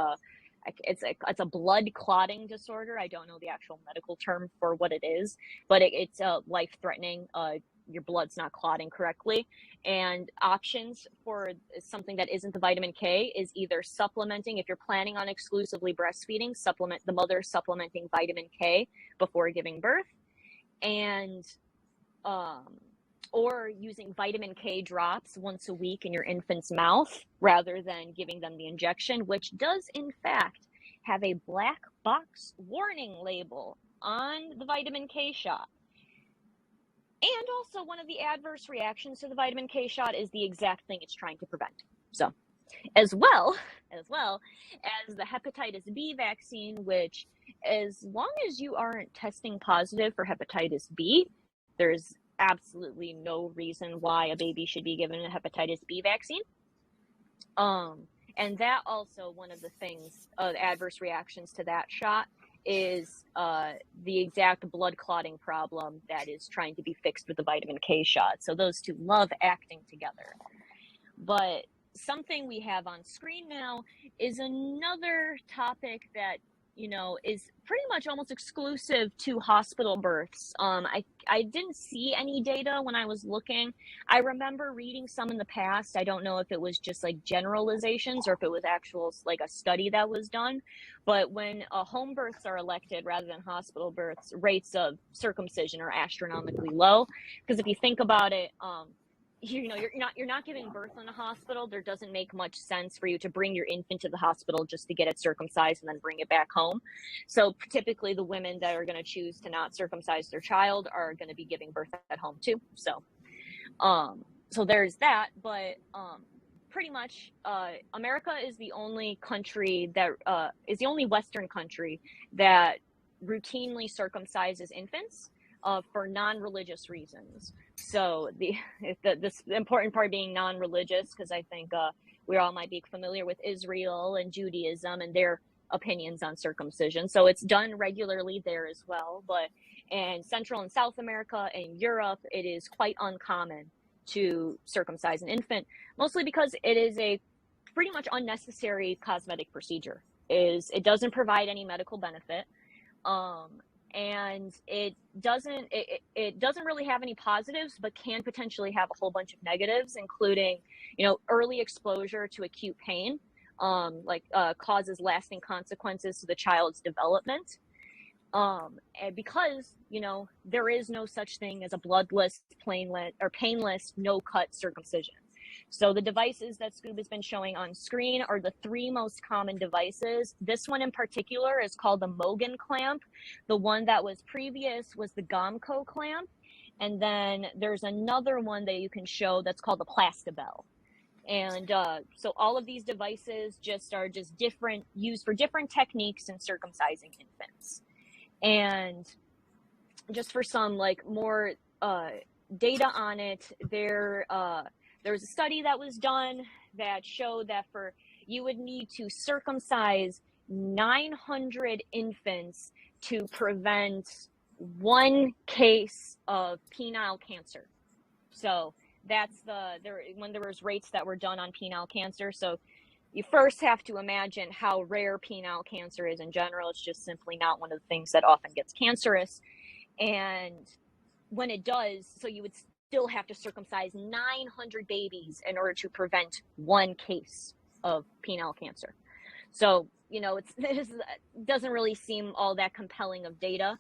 S5: it's a blood clotting disorder. I don't know the actual medical term for what it is, but it's life threatening. Your blood's not clotting correctly. And options for something that isn't the vitamin K is either supplementing. If you're planning on exclusively breastfeeding, supplement the mother supplementing vitamin K before giving birth, and or using vitamin K drops once a week in your infant's mouth rather than giving them the injection, which does in fact have a black box warning label on the vitamin K shot. And also, one of the adverse reactions to the vitamin K shot is the exact thing it's trying to prevent. So, as well as the hepatitis B vaccine, which, as long as you aren't testing positive for hepatitis B, there's absolutely no reason why a baby should be given a hepatitis B vaccine. And that also, one of the things, adverse reactions to that shot is the exact blood clotting problem that is trying to be fixed with the vitamin K shot. So those two love acting together. But something we have on screen now is another topic that, you know, is pretty much almost exclusive to hospital births. I didn't see any data when I was looking. I remember reading some in the past. I don't know if it was just like generalizations or if it was actual like a study that was done. But when home births are elected rather than hospital births, rates of circumcision are astronomically low. Because if you think about it, you know, you're not giving birth in a hospital. There doesn't make much sense for you to bring your infant to the hospital just to get it circumcised and then bring it back home. So typically the women that are going to choose to not circumcise their child are going to be giving birth at home too. So so there's that. But pretty much America is the only country that is the only Western country that routinely circumcises infants for non-religious reasons. So this important part being non-religious, because I think we all might be familiar with Israel and Judaism and their opinions on circumcision. So it's done regularly there as well. But in Central and South America and Europe, it is quite uncommon to circumcise an infant, mostly because it is a pretty much unnecessary cosmetic procedure. It doesn't provide any medical benefit. And it doesn't really have any positives, but can potentially have a whole bunch of negatives, including, you know, early exposure to acute pain, causes lasting consequences to the child's development. And because, you know, there is no such thing as a bloodless, painless, no-cut circumcision. So the devices that Scoob has been showing on screen are the three most common devices. This one in particular is called the Mogan clamp. The one that was previous was the Gomco clamp. And then there's another one that you can show that's called the Plastabel. And so all of these devices are different, used for different techniques in circumcising infants. And just for some like more data on it, there was a study that was done that showed that you would need to circumcise 900 infants to prevent 1 case of penile cancer. So that's when there was rates that were done on penile cancer. So you first have to imagine how rare penile cancer is in general. It's just simply not one of the things that often gets cancerous. And when it does, so you would still have to circumcise 900 babies in order to prevent 1 case of penile cancer. So, you know, it doesn't really seem all that compelling of data.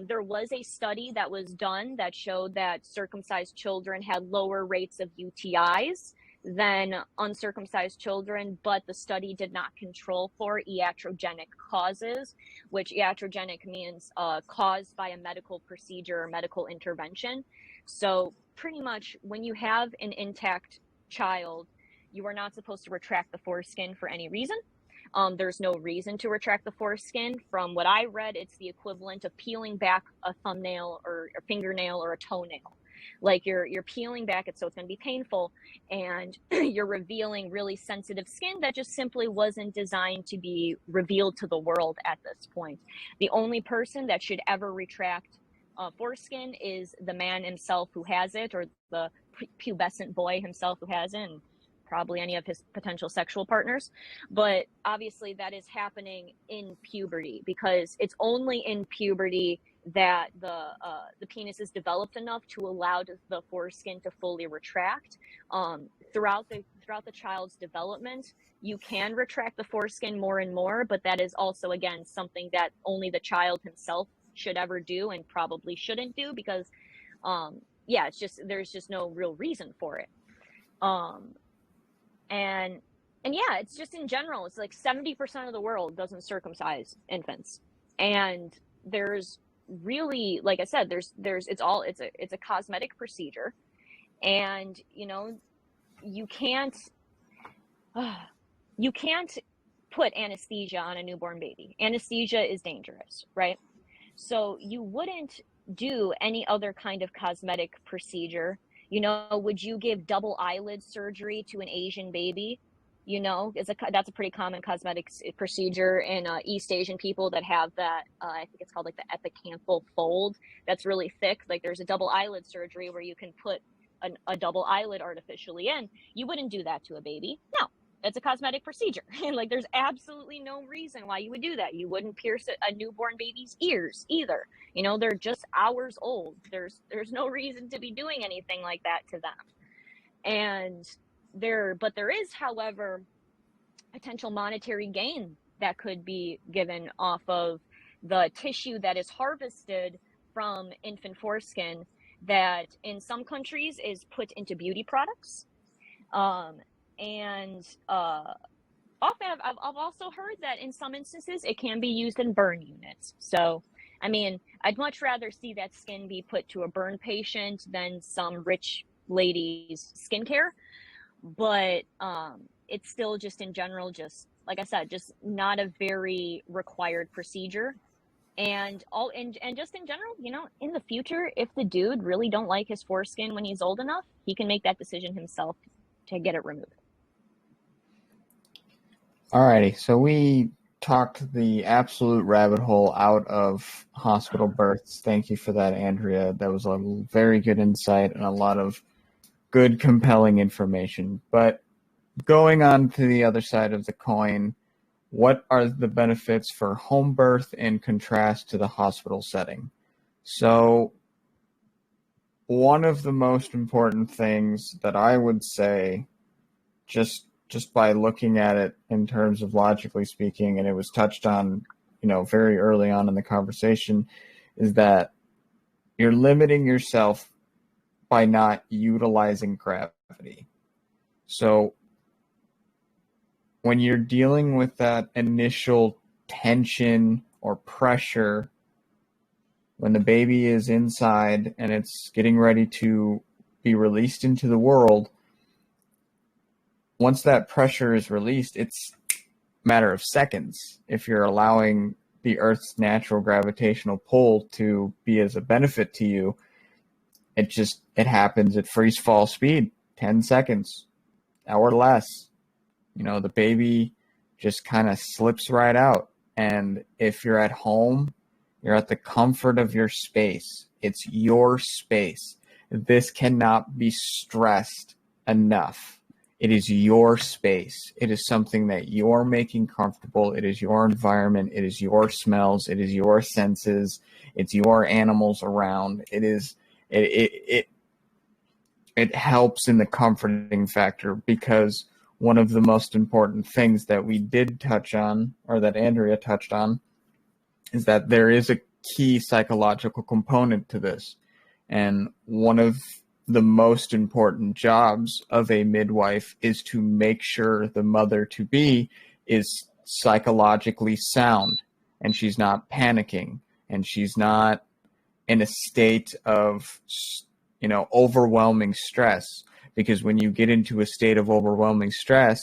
S5: There was a study that was done that showed that circumcised children had lower rates of UTIs than uncircumcised children, but the study did not control for iatrogenic causes, which iatrogenic means caused by a medical procedure or medical intervention. So pretty much when you have an intact child, you are not supposed to retract the foreskin for any reason. There's no reason to retract the foreskin. From what I read, it's the equivalent of peeling back a thumbnail or a fingernail or a toenail. Like you're peeling back it, so it's going to be painful, and you're revealing really sensitive skin that just simply wasn't designed to be revealed to the world at this point. The only person that should ever retract foreskin is the man himself who has it, or the pubescent boy himself who has it, and probably any of his potential sexual partners. But obviously that is happening in puberty, because it's only in puberty that the penis is developed enough to allow the foreskin to fully retract. Throughout the child's development, you can retract the foreskin more and more, but that is also, again, something that only the child himself should ever do, and probably shouldn't do, because yeah, it's just, there's just no real reason for it. And yeah, it's just, in general, it's like 70% of the world doesn't circumcise infants, and there's really, like I said, there's it's a cosmetic procedure, and you can't put anesthesia on a newborn baby. Anesthesia is dangerous, right? So you wouldn't do any other kind of cosmetic procedure. Would you give double eyelid surgery to an Asian baby? That's a pretty common cosmetic procedure in East Asian people that have that, I think it's called like the epicanthal fold that's really thick. Like there's a double eyelid surgery where you can put a double eyelid artificially in. You wouldn't do that to a baby. No, it's a cosmetic procedure. And like there's absolutely no reason why you would do that. You wouldn't pierce a newborn baby's ears either. They're just hours old. There's no reason to be doing anything like that to them. And there is, however, potential monetary gain that could be given off of the tissue that is harvested from infant foreskin, that in some countries is put into beauty products. And often I've also heard that in some instances it can be used in burn units. So, I mean, I'd much rather see that skin be put to a burn patient than some rich lady's skincare. But it's still, just in general, just like I said, just not a very required procedure. And just in general, in the future, if the dude really don't like his foreskin when he's old enough, he can make that decision himself to get it removed.
S1: Alrighty, so we talked the absolute rabbit hole out of hospital births. Thank you for that, Andrea. That was a very good insight and a lot of good, compelling information. But going on to the other side of the coin, what are the benefits for home birth in contrast to the hospital setting? So one of the most important things that I would say, just by looking at it in terms of logically speaking, and it was touched on, very early on in the conversation, is that you're limiting yourself by not utilizing gravity. So when you're dealing with that initial tension or pressure, when the baby is inside and it's getting ready to be released into the world, once that pressure is released, it's a matter of seconds. If you're allowing the Earth's natural gravitational pull to be as a benefit to you, it happens at freeze fall speed, 10 seconds or less. The baby just kind of slips right out. And if you're at home, you're at the comfort of your space. It's your space. This cannot be stressed enough. It is your space. It is something that you're making comfortable. It is your environment. It is your smells. It is your senses. It's your animals around. It helps in the comforting factor, because one of the most important things that we did touch on, or that Andrea touched on, is that there is a key psychological component to this. And one of the most important jobs of a midwife is to make sure the mother-to-be is psychologically sound, and she's not panicking, and she's not in a state of, overwhelming stress. Because when you get into a state of overwhelming stress,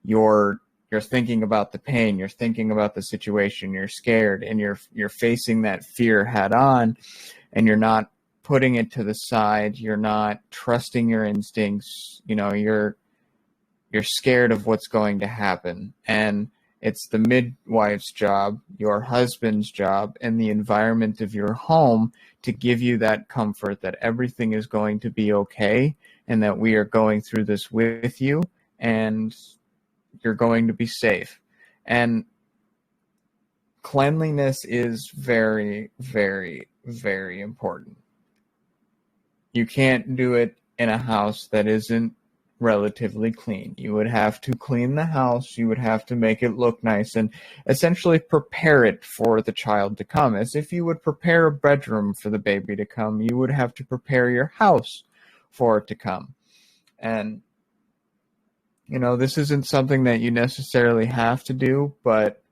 S1: you're thinking about the pain, you're thinking about the situation, you're scared, and you're facing that fear head on, and you're not putting it to the side. You're not trusting your instincts. You're scared of what's going to happen. And it's the midwife's job, your husband's job, and the environment of your home to give you that comfort that everything is going to be okay and that we are going through this with you and you're going to be safe. And cleanliness is very, very, very important. You can't do it in a house that isn't relatively clean. You would have to clean the house, you would have to make it look nice and essentially prepare it for the child to come. As if you would prepare a bedroom for the baby to come, you would have to prepare your house for it to come. And this isn't something that you necessarily have to do, but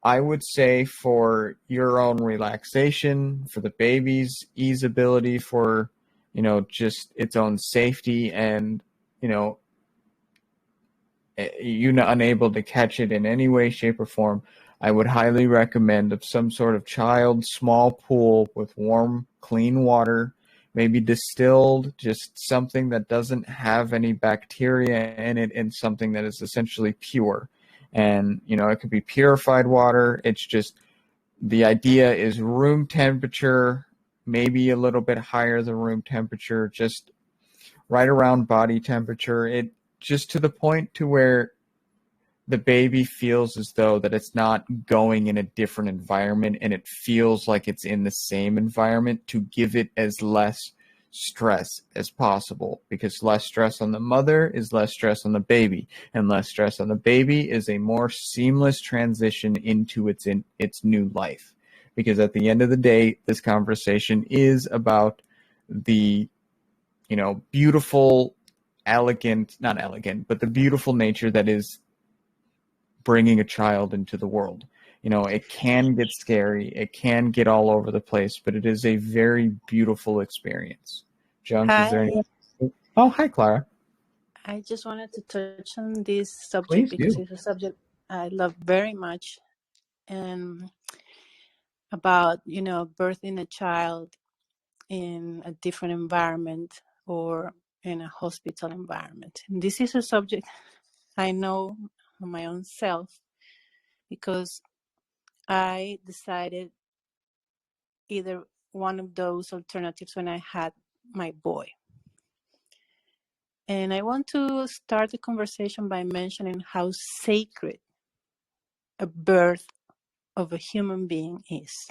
S1: I would say for your own relaxation, for the baby's easeability, for just its own safety, and you unable to catch it in any way, shape, or form, I would highly recommend of some sort of child small pool with warm, clean water, maybe distilled, just something that doesn't have any bacteria in it, and something that is essentially pure. And it could be purified water. It's just the idea is room temperature, maybe a little bit higher than room temperature, just right around body temperature. It just to the point to where the baby feels as though that it's not going in a different environment, and it feels like it's in the same environment, to give it as less stress as possible, because less stress on the mother is less stress on the baby, and less stress on the baby is a more seamless transition into its new life. Because at the end of the day, this conversation is about the beautiful, not elegant, but the beautiful nature that is bringing a child into the world. It can get scary, it can get all over the place, but it is a very beautiful experience. Junk, is there
S6: Hi,
S1: any? Oh, hi, Clara.
S6: I just wanted to touch on this subject
S1: Please
S6: because
S1: do.
S6: it's a subject I love very much, and about, birthing a child in a different environment or in a hospital environment. And this is a subject I know on my own self because I decided either one of those alternatives when I had my boy. And I want to start the conversation by mentioning how sacred a birth of a human being is.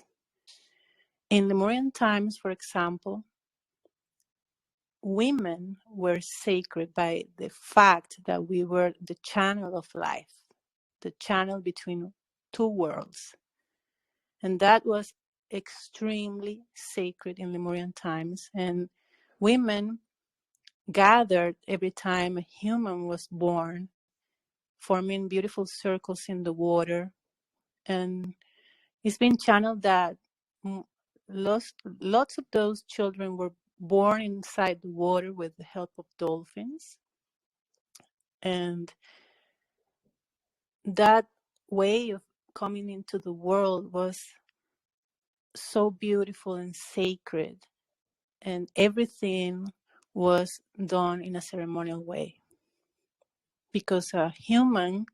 S6: In Lemurian times, for example, women were sacred by the fact that we were the channel of life, the channel between two worlds. And that was extremely sacred in Lemurian times. And women gathered every time a human was born, forming beautiful circles in the water. And it's been channeled that lots of those children were born inside the water with the help of dolphins. And that way of coming into the world was so beautiful and sacred. And everything was done in a ceremonial way. Because a human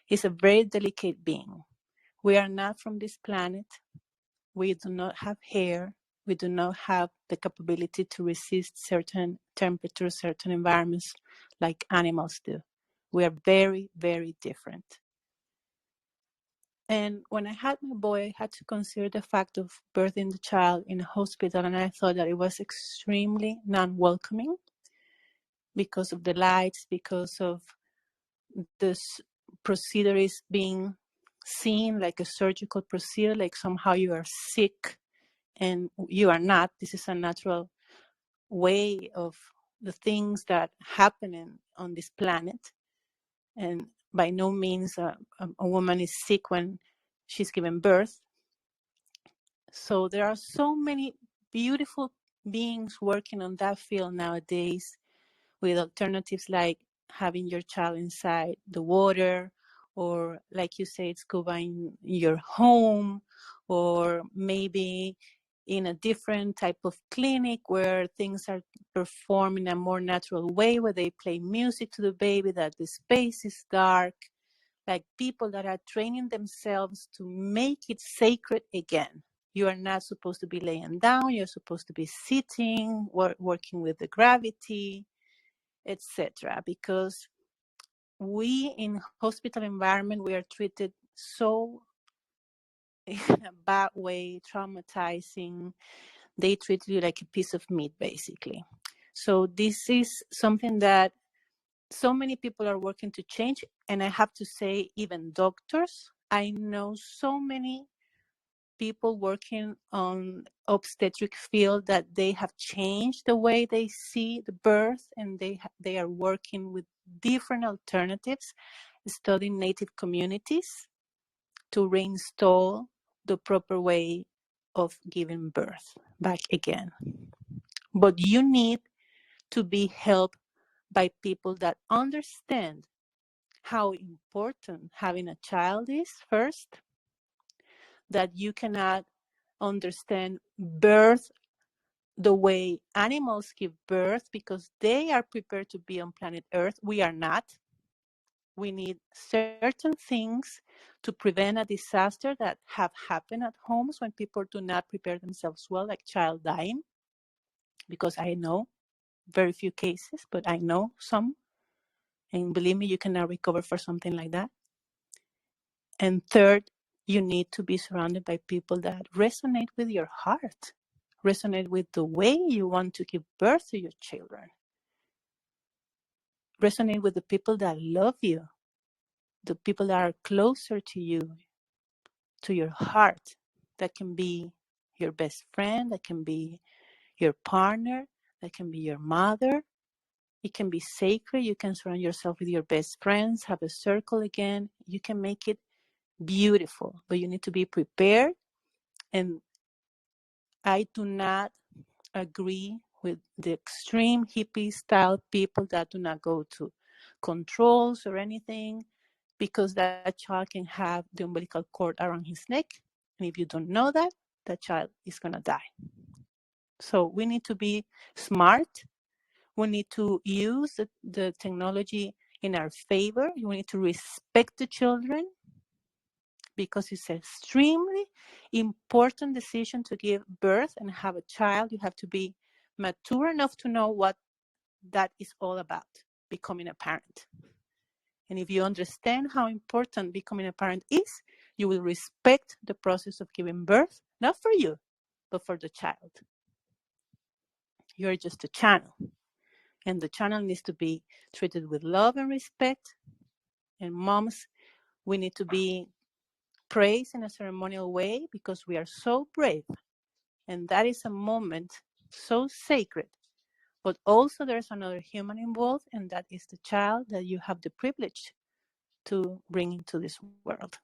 S6: is a very delicate being. We are not from this planet. We do not have hair. We do not have the capability to resist certain temperatures, certain environments like animals do. We are very, very different. And when I had my boy, I had to consider the fact of birthing the child in a hospital, and I thought that it was extremely non-welcoming because of the lights, because of this procedure is being seen like a surgical procedure, like somehow you are sick, and you are not. This is a natural way of the things that happen on this planet. And by no means a woman is sick when she's given birth. So there are so many beautiful beings working on that field nowadays with alternatives like having your child inside the water, or like you say, scuba in your home, or maybe in a different type of clinic where things are performed in a more natural way, where they play music to the baby, that the space is dark, like people that are training themselves to make it sacred again. You are not supposed to be laying down, you're supposed to be sitting, working with the gravity, etc. Because we in hospital environment, we are treated so in a bad way, traumatizing. They treat you like a piece of meat, basically. So this is something that so many people are working to change. And I have to say, even doctors, I know so many people working on obstetric field that they have changed the way they see the birth, and they are working with different alternatives, studying native communities to reinstall the proper way of giving birth back again. But you need to be helped by people that understand how important having a child is first, that you cannot understand birth the way animals give birth because they are prepared to be on planet Earth. We are not. We need certain things to prevent a disaster that have happened at homes when people do not prepare themselves well, like child dying, because I know very few cases, but I know some. And believe me, you cannot recover for something like that. And third, you need to be surrounded by people that resonate with your heart, resonate with the way you want to give birth to your children, resonate with the people that love you, the people that are closer to you, to your heart, that can be your best friend, that can be your partner, that can be your mother. It can be sacred. You can surround yourself with your best friends, have a circle again. You can make it beautiful, but you need to be prepared. And I do not agree with the extreme hippie style people that do not go to controls or anything, because that child can have the umbilical cord around his neck. And if you don't know that, that child is going to die. So we need to be smart. We need to use the technology in our favor. We need to respect the children, because it's an extremely important decision to give birth and have a child. You have to be mature enough to know what that is all about, becoming a parent. And if you understand how important becoming a parent is, you will respect the process of giving birth, not for you, but for the child. You're just a channel, and the channel needs to be treated with love and respect. And moms, we need to be praised in a ceremonial way because we are so brave. And that is a moment so sacred. But also there's another human involved, and that is the child that you have the privilege to bring into this world.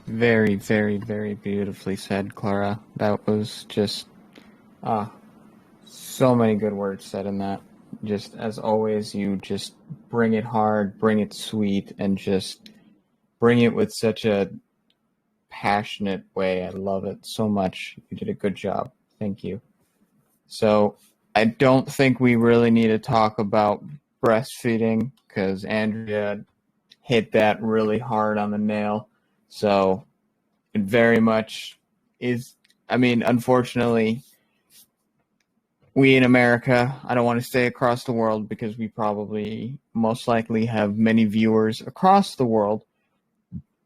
S1: Very, very, very beautifully said, Clara. That was just so many good words said in that. Just as always, you just bring it hard, bring it sweet, and just bring it with such a passionate way. I love it so much. You did a good job. Thank you. So I don't think we really need to talk about breastfeeding because Andrea hit that really hard on the nail. So it very much is, I mean, unfortunately, we in America, I don't want to say across the world because we probably most likely have many viewers across the world,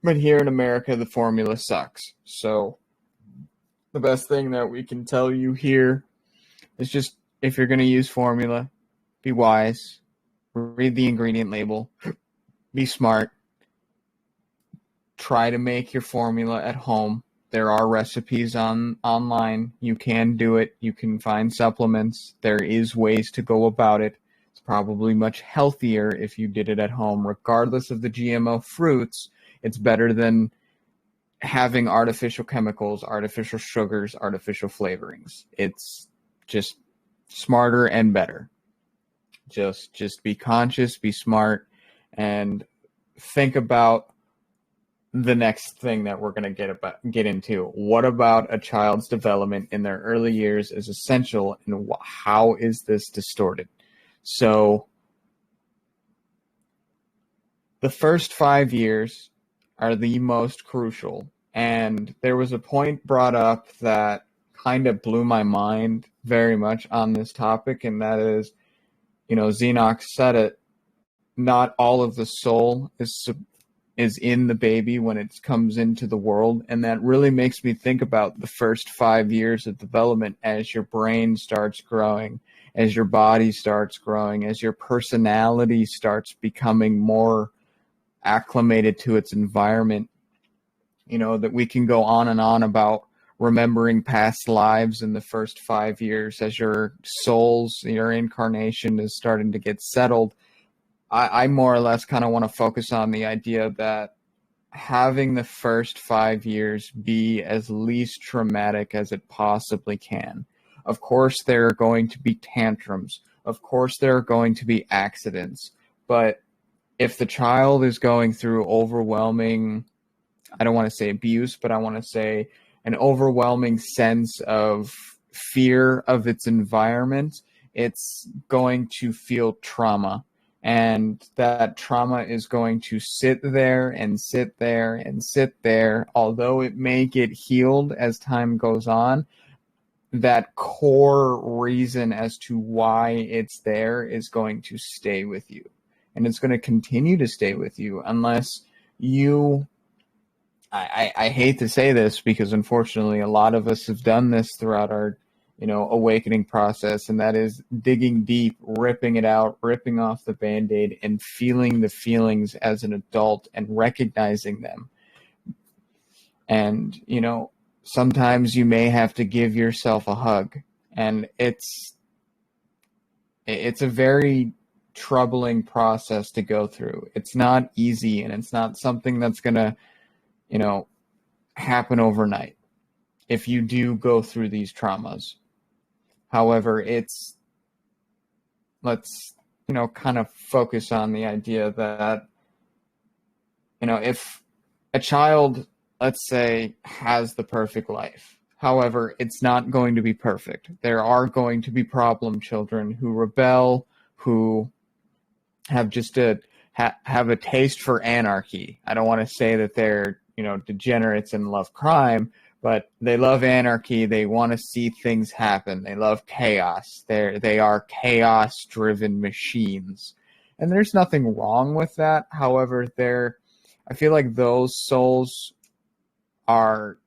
S1: but here in America, the formula sucks. So the best thing that we can tell you here is just if you're going to use formula, be wise, read the ingredient label, be smart, try to make your formula at home. There are recipes online. You can do it. You can find supplements. There is ways to go about it. It's probably much healthier if you did it at home. Regardless of the GMO fruits, it's better than having artificial chemicals, artificial sugars, artificial flavorings. It's just smarter and better. Just be conscious, be smart, and think about the next thing that we're going to get into. What about a child's development in their early years is essential, and how is this distorted? So the first 5 years are the most crucial, and there was a point brought up that kind of blew my mind very much on this topic, and that is, Xenox said it, not all of the soul is in the baby when it comes into the world. And that really makes me think about the first 5 years of development as your brain starts growing, as your body starts growing, as your personality starts becoming more acclimated to its environment. That we can go on and on about remembering past lives in the first 5 years as your your incarnation is starting to get settled. I more or less kind of want to focus on the idea that having the first 5 years be as least traumatic as it possibly can. Of course, there are going to be tantrums. Of course, there are going to be accidents. But if the child is going through overwhelming, I don't want to say abuse, but I want to say an overwhelming sense of fear of its environment, it's going to feel trauma. And that trauma is going to sit there and sit there and sit there. Although it may get healed as time goes on, that core reason as to why it's there is going to stay with you. And it's going to continue to stay with you unless you... I hate to say this because unfortunately a lot of us have done this throughout our awakening process, and that is digging deep, ripping it out, ripping off the Band-Aid, and feeling the feelings as an adult and recognizing them. And, sometimes you may have to give yourself a hug, and it's a very troubling process to go through. It's not easy, and it's not something that's going to, happen overnight if you do go through these traumas. However, let's kind of focus on the idea that, if a child, let's say, has the perfect life, however, it's not going to be perfect. There are going to be problem children who rebel, who have just have a taste for anarchy. I don't want to say that they're, degenerates and love crime, but they love anarchy. They want to see things happen. They love chaos. They are chaos-driven machines. And there's nothing wrong with that. However, I feel like those souls are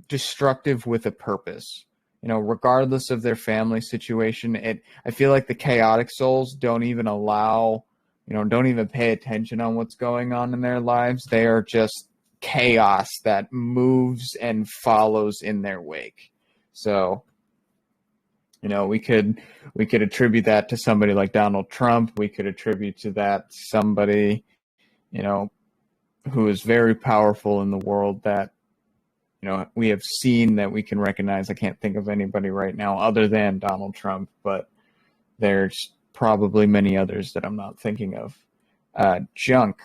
S1: destructive with a purpose. Regardless of their family situation, I feel like the chaotic souls don't even pay attention on what's going on in their lives. They are just chaos that moves and follows in their wake. So, we could attribute that to somebody like Donald Trump. We could attribute to that somebody, who is very powerful in the world that, we have seen, that we can recognize. I can't think of anybody right now other than Donald Trump, but there's probably many others that I'm not thinking of. Junk.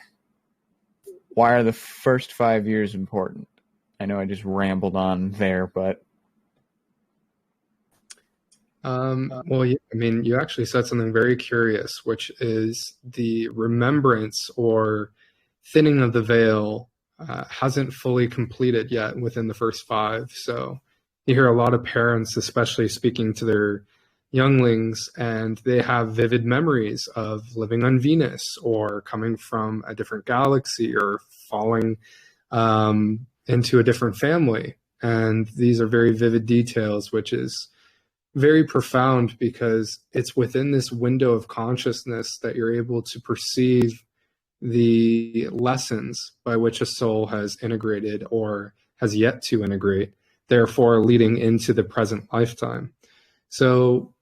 S1: Why are the first 5 years important? I know I just rambled on there, but...
S3: Well, yeah, I mean, you actually said something very curious, which is the remembrance or thinning of the veil hasn't fully completed yet within the first 5. So you hear a lot of parents, especially speaking to their younglings, and they have vivid memories of living on Venus or coming from a different galaxy or falling into a different family. And these are very vivid details, which is very profound because it's within this window of consciousness that you're able to perceive the lessons by which a soul has integrated or has yet to integrate, therefore leading into the present lifetime. So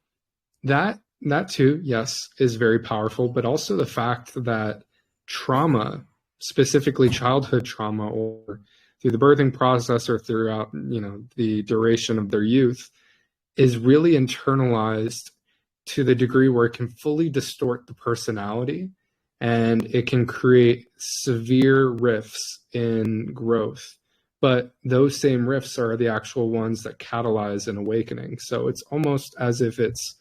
S3: that too, yes, is very powerful, but also the fact that trauma, specifically childhood trauma, or through the birthing process or throughout, the duration of their youth, is really internalized to the degree where it can fully distort the personality and it can create severe rifts in growth. But those same rifts are the actual ones that catalyze an awakening. So it's almost as if it's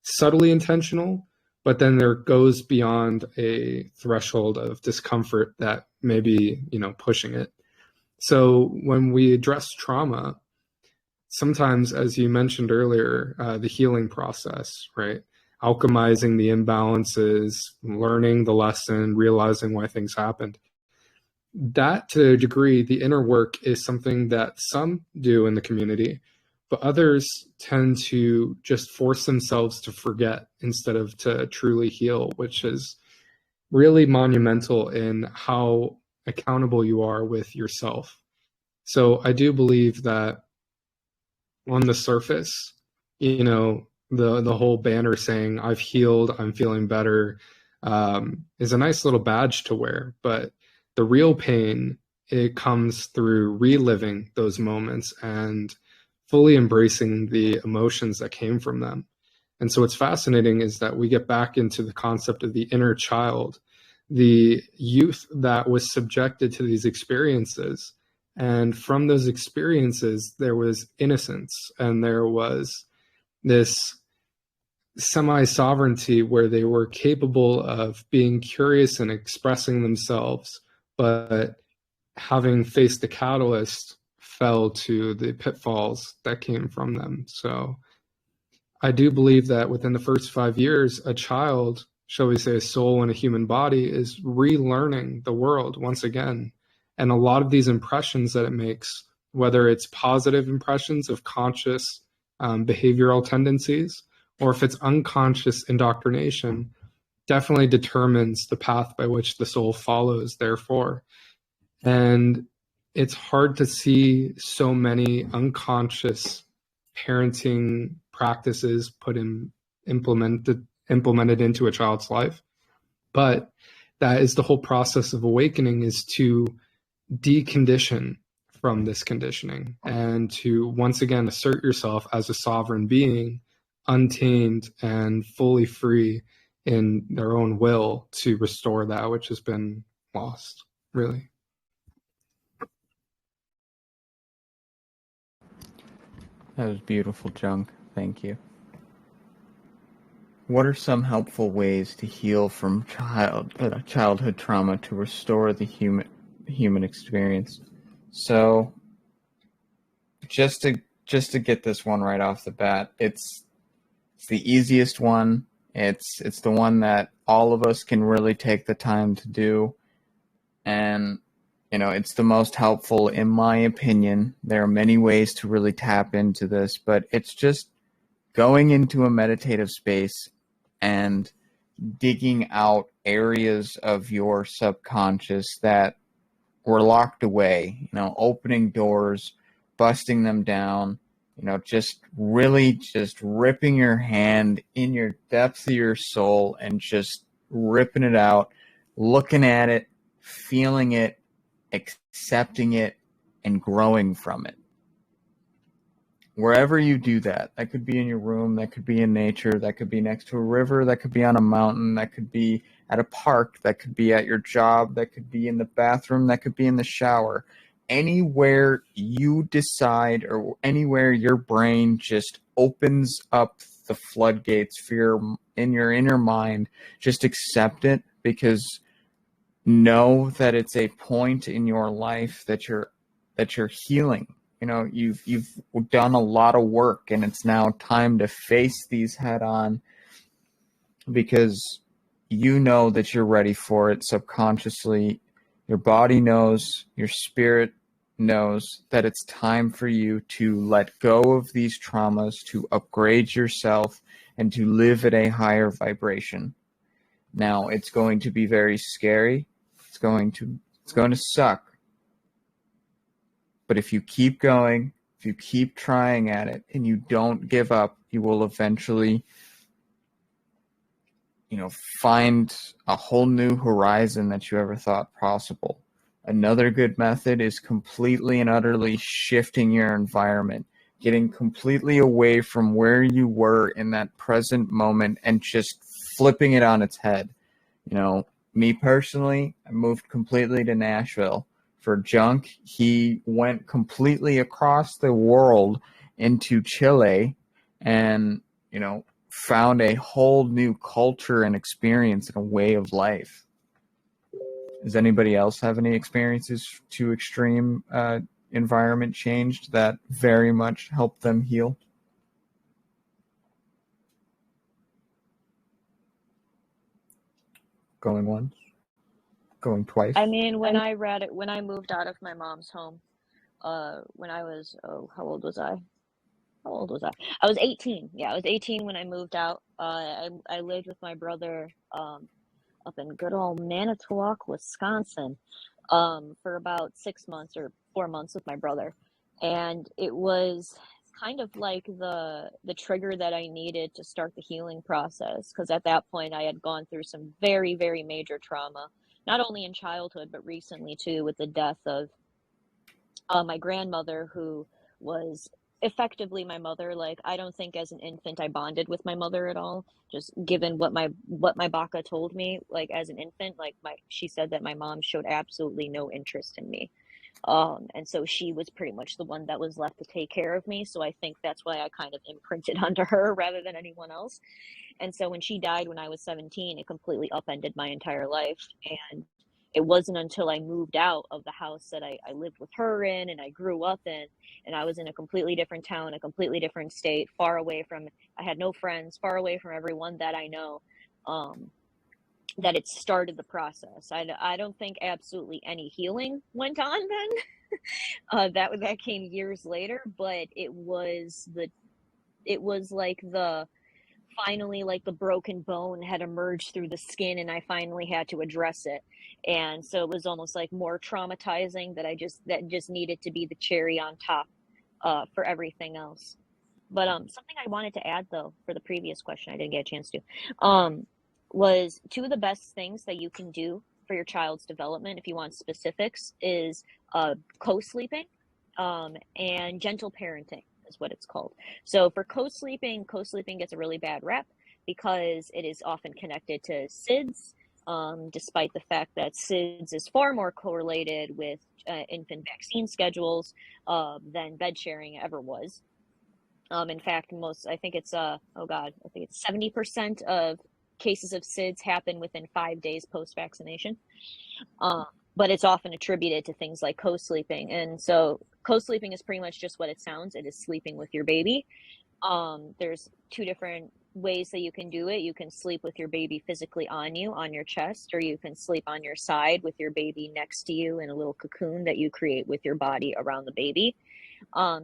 S3: subtly intentional, but then there goes beyond a threshold of discomfort that may be, pushing it. So when we address trauma, sometimes, as you mentioned earlier, the healing process, right? Alchemizing the imbalances, learning the lesson, realizing why things happened. That, to a degree, the inner work is something that some do in the community, but others tend to just force themselves to forget instead of to truly heal, which is really monumental in how accountable you are with yourself. So I do believe that on the surface, the whole banner saying "I've healed, I'm feeling better" is a nice little badge to wear, but the real pain, it comes through reliving those moments and fully embracing the emotions that came from them. And so what's fascinating is that we get back into the concept of the inner child, the youth that was subjected to these experiences. And from those experiences, there was innocence and there was this semi-sovereignty where they were capable of being curious and expressing themselves, but having faced the catalyst, fell to the pitfalls that came from them. So I do believe that within the first 5 years, a child, shall we say, a soul in a human body, is relearning the world once again. And a lot of these impressions that it makes, whether it's positive impressions of conscious behavioral tendencies, or if it's unconscious indoctrination, definitely determines the path by which the soul follows, therefore. And it's hard to see so many unconscious parenting practices implemented into a child's life. But that is the whole process of awakening, is to decondition from this conditioning and to once again assert yourself as a sovereign being, untamed and fully free in their own will to restore that which has been lost, really.
S1: That was beautiful, Junk. Thank you. What are some helpful ways to heal from childhood trauma to restore the human experience? So, just to get this one right off the bat, it's the easiest one. It's the one that all of us can really take the time to do, and it's the most helpful in my opinion. There are many ways to really tap into this, but it's just going into a meditative space and digging out areas of your subconscious that were locked away, opening doors, busting them down, just really just ripping your hand in your depth of your soul and just ripping it out, looking at it, feeling it, accepting it, and growing from it. Wherever you do that, that could be in your room, that could be in nature, that could be next to a river, that could be on a mountain, that could be at a park, that could be at your job, that could be in the bathroom, that could be in the shower. Anywhere you decide, or anywhere your brain just opens up the floodgates for in your inner mind, just accept it, because know that it's a point in your life that you're healing. You've done a lot of work, and it's now time to face these head on, because that you're ready for it subconsciously. Your body knows, your spirit knows that it's time for you to let go of these traumas, to upgrade yourself, and to live at a higher vibration. Now, it's going to be very scary. It's going to suck. But if you keep going, if you keep trying at it, and you don't give up, you will eventually, find a whole new horizon that you ever thought possible. Another good method is completely and utterly shifting your environment, getting completely away from where you were in that present moment and just flipping it on its head. Me personally, I moved completely to Nashville. For Junk, he went completely across the world into Chile and, found a whole new culture and experience and a way of life. Does anybody else have any experiences to extreme environment change that very much helped them heal? Going once? Going twice?
S5: I mean, when I moved out of my mom's home, when I was, how old was I? How old was I? I was 18. Yeah, I was 18 when I moved out. I lived with my brother up in good old Manitowoc, Wisconsin, for about 6 months or 4 months with my brother, and it was kind of like the trigger that I needed to start the healing process, because at that point I had gone through some very, very major trauma, not only in childhood but recently too, with the death of my grandmother, who was effectively my mother. Like, I don't think as an infant I bonded with my mother at all, just given what my baka told me. Like, as an infant, like, she said that my mom showed absolutely no interest in me, and so she was pretty much the one that was left to take care of me. So I think that's why I kind of imprinted onto her rather than anyone else. And so when she died when I was 17, it completely upended my entire life. And it wasn't until I moved out of the house that I lived with her in and I grew up in, and I was in a completely different town, a completely different state, far away from, I had no friends, far away from everyone that I know, that it started the process. I don't think absolutely any healing went on then. That came years later, but it was like finally, like, the broken bone had emerged through the skin and I finally had to address it. And so it was almost like more traumatizing that just needed to be the cherry on top for everything else. But something I wanted to add though for the previous question I didn't get a chance to, was two of the best things that you can do for your child's development, if you want specifics, is co-sleeping and gentle parenting is what it's called. So for co-sleeping gets a really bad rep because it is often connected to SIDS, despite the fact that SIDS is far more correlated with infant vaccine schedules than bed sharing ever was. In fact, I think it's 70% of cases of SIDS happen within 5 days post-vaccination. But it's often attributed to things like co-sleeping. And so co-sleeping is pretty much just what it sounds. It is sleeping with your baby. There's two different ways that you can do it. You can sleep with your baby physically on you, on your chest, or you can sleep on your side with your baby next to you in a little cocoon that you create with your body around the baby.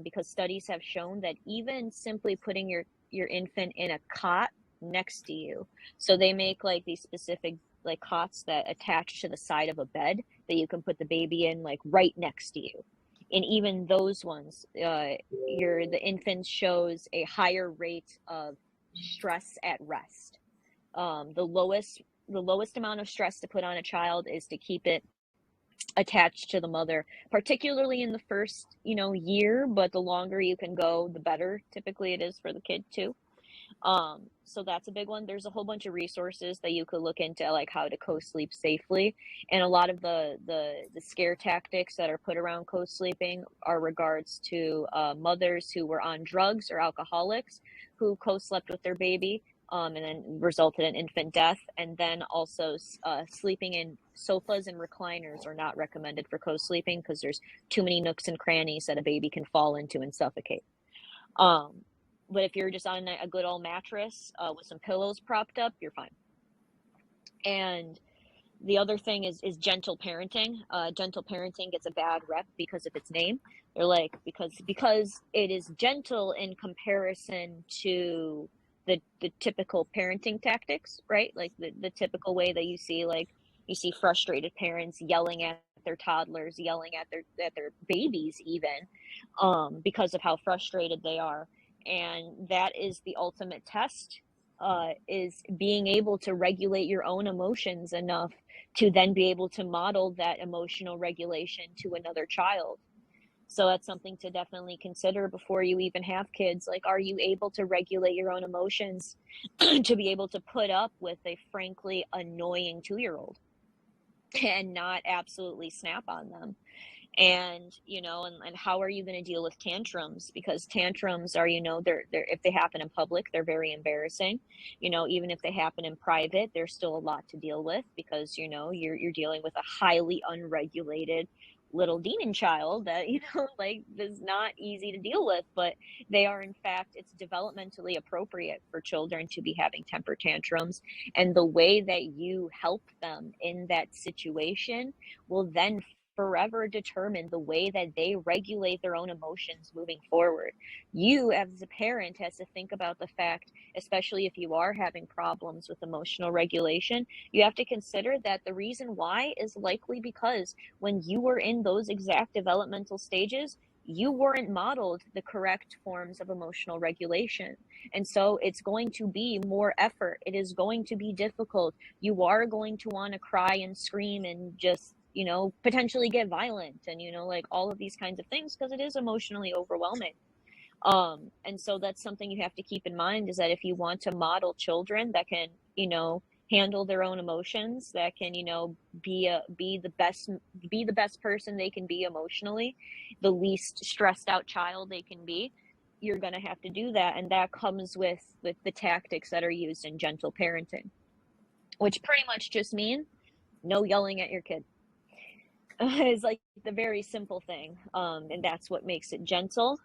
S5: Because studies have shown that even simply putting your infant in a cot next to you, so they make like these specific like cots that attach to the side of a bed that you can put the baby in, like right next to you, and even those ones, the infant shows a higher rate of stress at rest. The lowest amount of stress to put on a child is to keep it attached to the mother, particularly in the first year, but the longer you can go, the better typically it is for the kid too. So that's a big one. There's a whole bunch of resources that you could look into, like how to co-sleep safely, and a lot of the scare tactics that are put around co-sleeping are regards to mothers who were on drugs or alcoholics who co-slept with their baby, and then resulted in infant death. And then also sleeping in sofas and recliners are not recommended for co-sleeping because there's too many nooks and crannies that a baby can fall into and suffocate. But if you're just on a good old mattress with some pillows propped up, you're fine. And the other thing is gentle parenting. Gentle parenting gets a bad rep because of its name. They're like, because it is gentle in comparison to the typical parenting tactics, right? Like the typical way that you see frustrated parents yelling at their toddlers, yelling at their babies even, because of how frustrated they are. And that is the ultimate test, is being able to regulate your own emotions enough to then be able to model that emotional regulation to another child. So that's something to definitely consider before you even have kids. Like, are you able to regulate your own emotions to be able to put up with a frankly annoying 2-year-old? and not absolutely snap on them. And and how are you going to deal with tantrums? Because tantrums are, they're if they happen in public, they're very embarrassing. Even if they happen in private, there's still a lot to deal with, because you're dealing with a highly unregulated little demon child that like, is not easy to deal with. But they are, in fact, it's developmentally appropriate for children to be having temper tantrums, and the way that you help them in that situation will then forever determine the way that they regulate their own emotions moving forward. You, as a parent, has to think about the fact, especially if you are having problems with emotional regulation, you have to consider that the reason why is likely because when you were in those exact developmental stages, you weren't modeled the correct forms of emotional regulation. And so it's going to be more effort. It is going to be difficult. You are going to want to cry and scream and just potentially get violent and like all of these kinds of things, because it is emotionally overwhelming. And so that's something you have to keep in mind, is that if you want to model children that can handle their own emotions, that can be the best person they can be emotionally, the least stressed out child they can be, you're going to have to do that. And that comes with the tactics that are used in gentle parenting, which pretty much just mean no yelling at your kid. Is like the very simple thing, and that's what makes it gentle.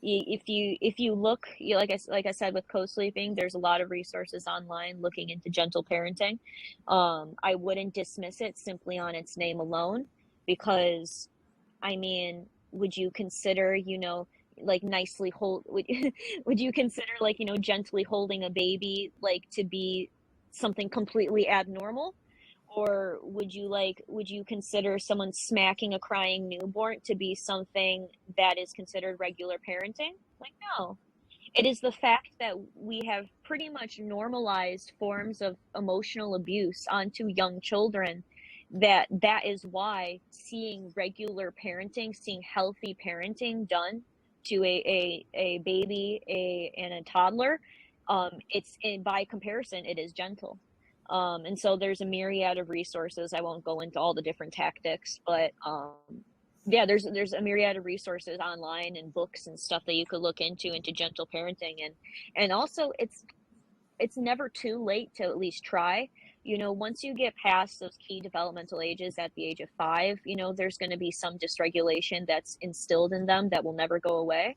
S5: If you look, like I said, with co-sleeping, there's a lot of resources online looking into gentle parenting. I wouldn't dismiss it simply on its name alone, because I mean, would you consider like nicely would you consider like gently holding a baby like to be something completely abnormal? Or would you consider someone smacking a crying newborn to be something that is considered regular parenting? Like, no. It is the fact that we have pretty much normalized forms of emotional abuse onto young children, that is why seeing regular parenting, seeing healthy parenting done to a baby, and a toddler, by comparison, it is gentle. And so there's a myriad of resources. I won't go into all the different tactics, but yeah, there's a myriad of resources online and books and stuff that you could look into gentle parenting. And also, it's never too late to at least try. Once you get past those key developmental ages at the age of 5, there's going to be some dysregulation that's instilled in them that will never go away.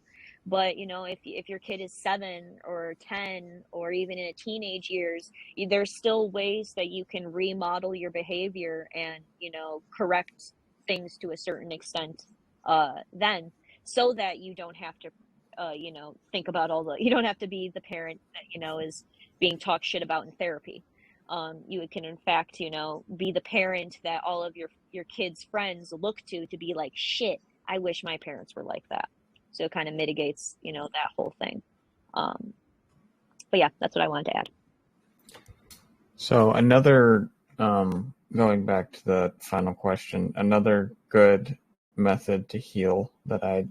S5: But if your kid is 7 or 10 or even in a teenage years, there's still ways that you can remodel your behavior and correct things to a certain extent, then, so that you don't have to think about you don't have to be the parent that is being talked shit about in therapy. You can, in fact, be the parent that all of your kids' friends look to be like, shit, I wish my parents were like that. So it kind of mitigates, that whole thing. But yeah, that's what I wanted to add.
S1: So another, going back to the final question, another good method to heal that I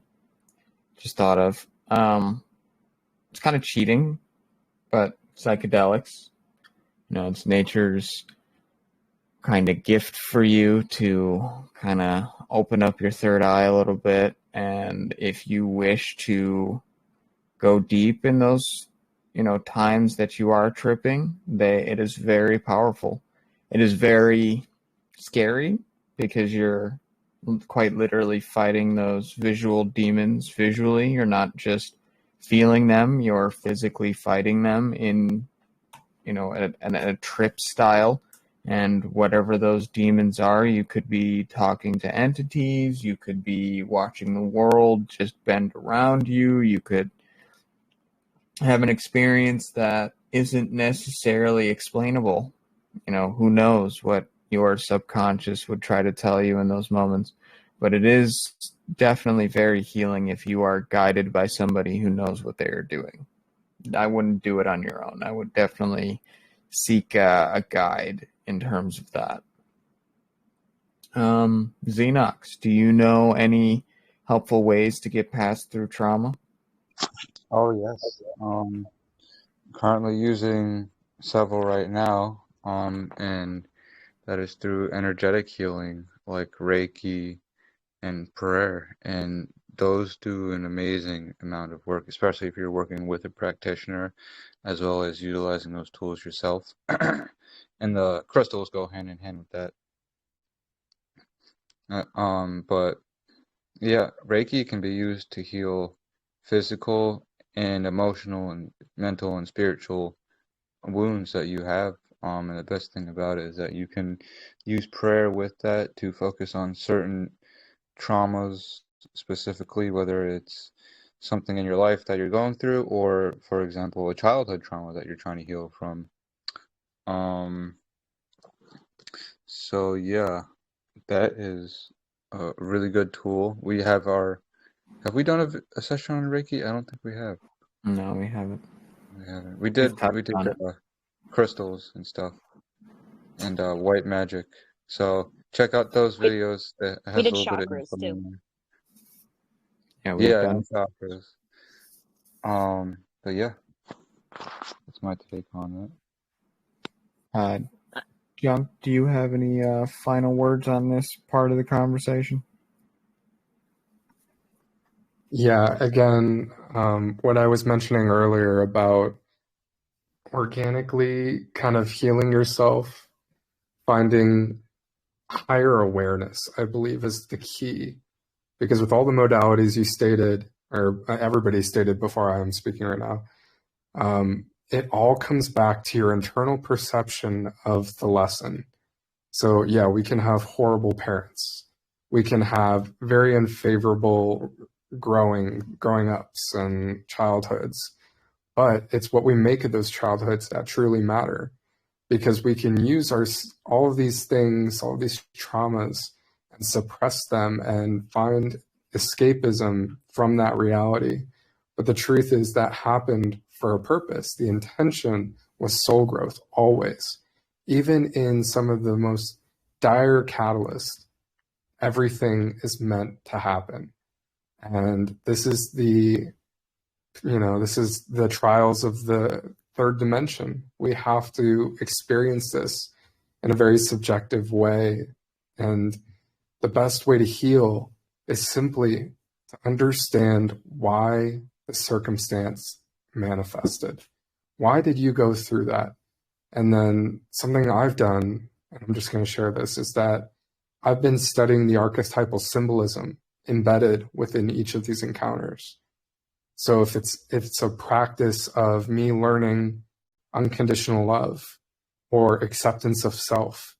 S1: just thought of, it's kind of cheating, but psychedelics. It's nature's kind of gift for you to kind of open up your third eye a little bit. And if you wish to go deep in those, times that you are tripping, it is very powerful. It is very scary because you're quite literally fighting those visual demons visually. You're not just feeling them, you're physically fighting them in a trip style. And whatever those demons are, you could be talking to entities, you could be watching the world just bend around you, you could have an experience that isn't necessarily explainable. Who knows what your subconscious would try to tell you in those moments. But it is definitely very healing if you are guided by somebody who knows what they are doing. I wouldn't do it on your own. I would definitely seek a guide in terms of that. Xenox, do you know any helpful ways to get past through trauma?
S2: Oh, yes. Currently using several right now. And that is through energetic healing like Reiki and prayer. And those do an amazing amount of work, especially if you're working with a practitioner, as well as utilizing those tools yourself. And the crystals go hand in hand with that. But yeah, Reiki can be used to heal physical and emotional and mental and spiritual wounds that you have. And the best thing about it is that you can use prayer with that to focus on certain traumas specifically, whether it's something in your life that you're going through, or, for example, a childhood trauma that you're trying to heal from. So yeah, that is a really good tool. Have we done a session on Reiki? I don't think we have.
S1: No, we haven't.
S2: We haven't.
S1: We've touched
S2: We did
S1: on it.
S2: crystals and stuff, and white magic. So check out those
S5: We,
S2: videos. That
S5: we
S2: has a
S5: did
S2: little bit of
S5: chakras
S2: info
S5: too.
S2: in there.
S1: Yeah, we've
S2: Yeah,
S1: done.
S2: and chakras. But yeah, that's my take on that.
S1: Junk, do you have any final words on this part of the conversation?
S3: Yeah, again, what I was mentioning earlier about organically kind of healing yourself, finding higher awareness, I believe is the key. Because with all the modalities you stated, or everybody stated before I'm speaking right now, it all comes back to your internal perception of the lesson. So yeah, we can have horrible parents. We can have very unfavorable growing ups and childhoods. But it's what we make of those childhoods that truly matter, because we can use all of these things, all of these traumas, and suppress them and find escapism from that reality. But the truth is that happened for a purpose. The intention was soul growth, always. Even in some of the most dire catalysts, everything is meant to happen. And this is the trials of the third dimension. We have to experience this in a very subjective way. And the best way to heal is simply to understand why the circumstance manifested. Why did you go through that? And then something I've done, and I'm just going to share this, is that I've been studying the archetypal symbolism embedded within each of these encounters. So if it's a practice of me learning unconditional love or acceptance of self,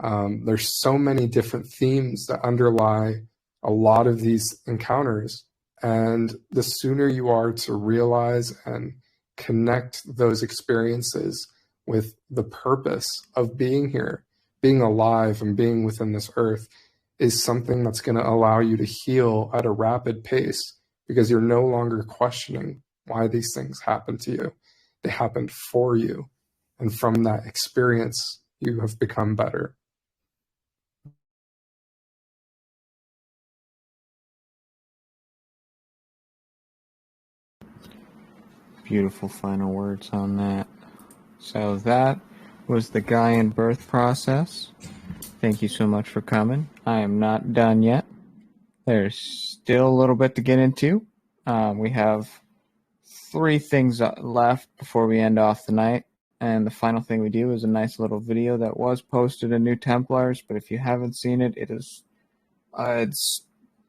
S3: there's so many different themes that underlie a lot of these encounters. And the sooner you are to realize and connect those experiences with the purpose of being here, being alive and being within this earth, is something that's going to allow you to heal at a rapid pace, because you're no longer questioning why these things happen to you. They happened for you. And from that experience, you have become better.
S1: Beautiful final words on that. So that was the Gaian birth process. Thank you so much for coming. I am not done yet. There's still a little bit to get into. We have 3 things left before we end off the night. And the final thing we do is a nice little video that was posted in New Templars, but if you haven't seen it, it's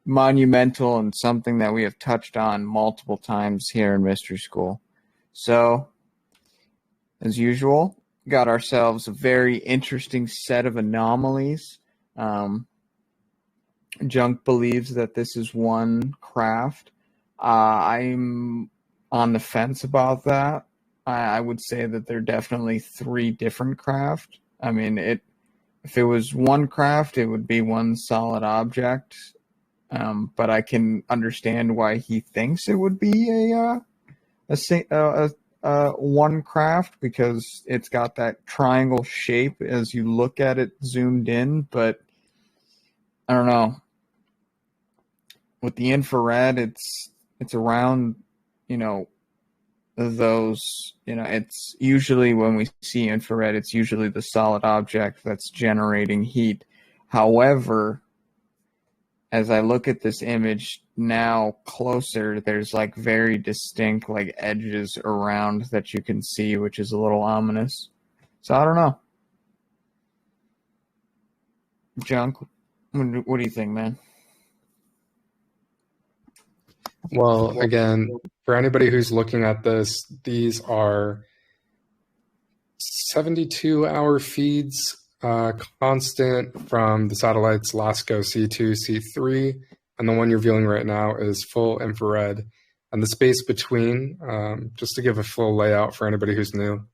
S1: monumental and something that we have touched on multiple times here in Mystery School. So, as usual, got ourselves a very interesting set of anomalies. Junk believes that this is one craft. I'm on the fence about that. I would say that they're definitely 3 different craft. I mean, if it was one craft, it would be one solid object. But I can understand why he thinks it would be a one craft, because it's got that triangle shape as you look at it zoomed in. But I don't know. With the infrared, it's around, those, it's usually when we see infrared, it's usually the solid object that's generating heat. However, as I look at this image now closer, there's like very distinct like edges around that you can see, which is a little ominous. So I don't know. Junk, what do you think, man?
S3: Well, again, for anybody who's looking at this, these are 72-hour feeds, constant from the satellites LASCO C2, C3, and the one you're viewing right now is full infrared. And the space between, just to give a full layout for anybody who's new,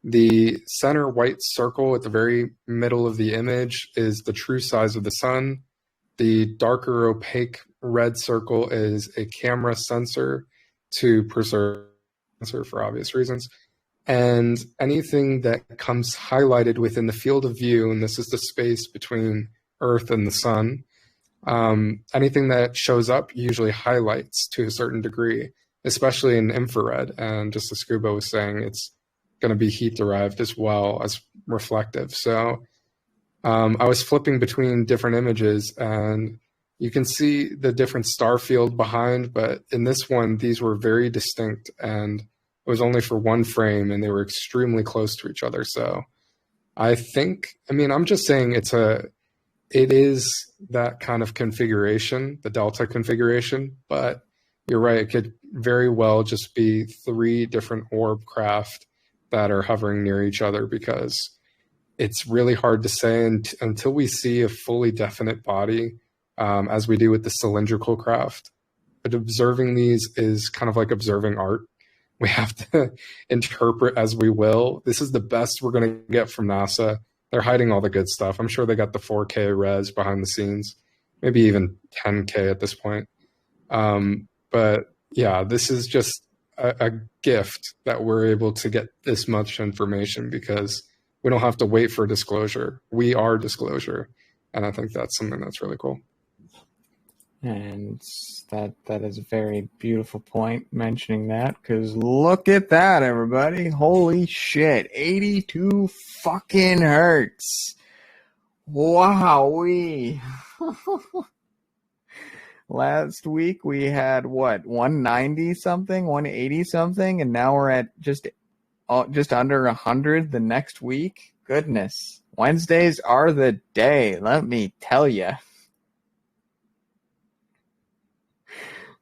S3: the center white circle at the very middle of the image is the true size of the sun. The darker opaque red circle is a camera sensor to preserve sensor for obvious reasons. And anything that comes highlighted within the field of view, and this is the space between Earth and the sun, anything that shows up usually highlights to a certain degree, especially in infrared. And just as Scuba was saying, it's going to be heat derived as well as reflective. So I was flipping between different images and you can see the different star field behind, but in this one, these were very distinct and it was only for one frame and they were extremely close to each other. So I think, I'm just saying it is that kind of configuration, the delta configuration, but you're right. It could very well just be 3 different orb craft that are hovering near each other because it's really hard to say until we see a fully definite body, as we do with the cylindrical craft. But observing these is kind of like observing art. We have to interpret as we will. This is the best we're going to get from NASA. They're hiding all the good stuff. I'm sure they got the 4K res behind the scenes, maybe even 10K at this point. But yeah, this is just a gift that we're able to get this much information because we don't have to wait for disclosure. We are disclosure. And I think that's something that's really cool.
S1: And that is a very beautiful point mentioning that, because look at that, everybody. Holy shit. 82 fucking hertz. Wowee. Last week we had 190 something, 180 something, and now we're at just under 100 the next week. Goodness. Wednesdays are the day, let me tell you.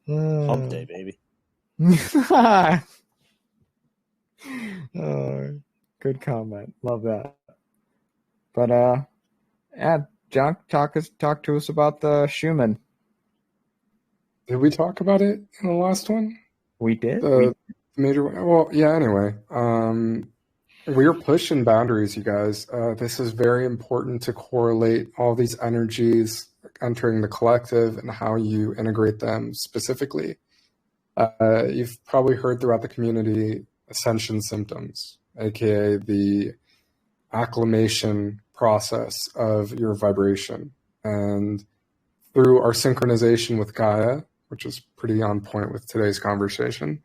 S7: Hump day, baby.
S1: Good comment. Love that. But yeah, John, talk to us about the Schumann.
S3: Did we talk about it in the last one?
S1: We did.
S3: Major. Well, yeah. Anyway, we're pushing boundaries, you guys. This is very important to correlate all these energies entering the collective and how you integrate them specifically. You've probably heard throughout the community ascension symptoms, aka the acclimation process of your vibration. And through our synchronization with Gaia, which is pretty on point with today's conversation,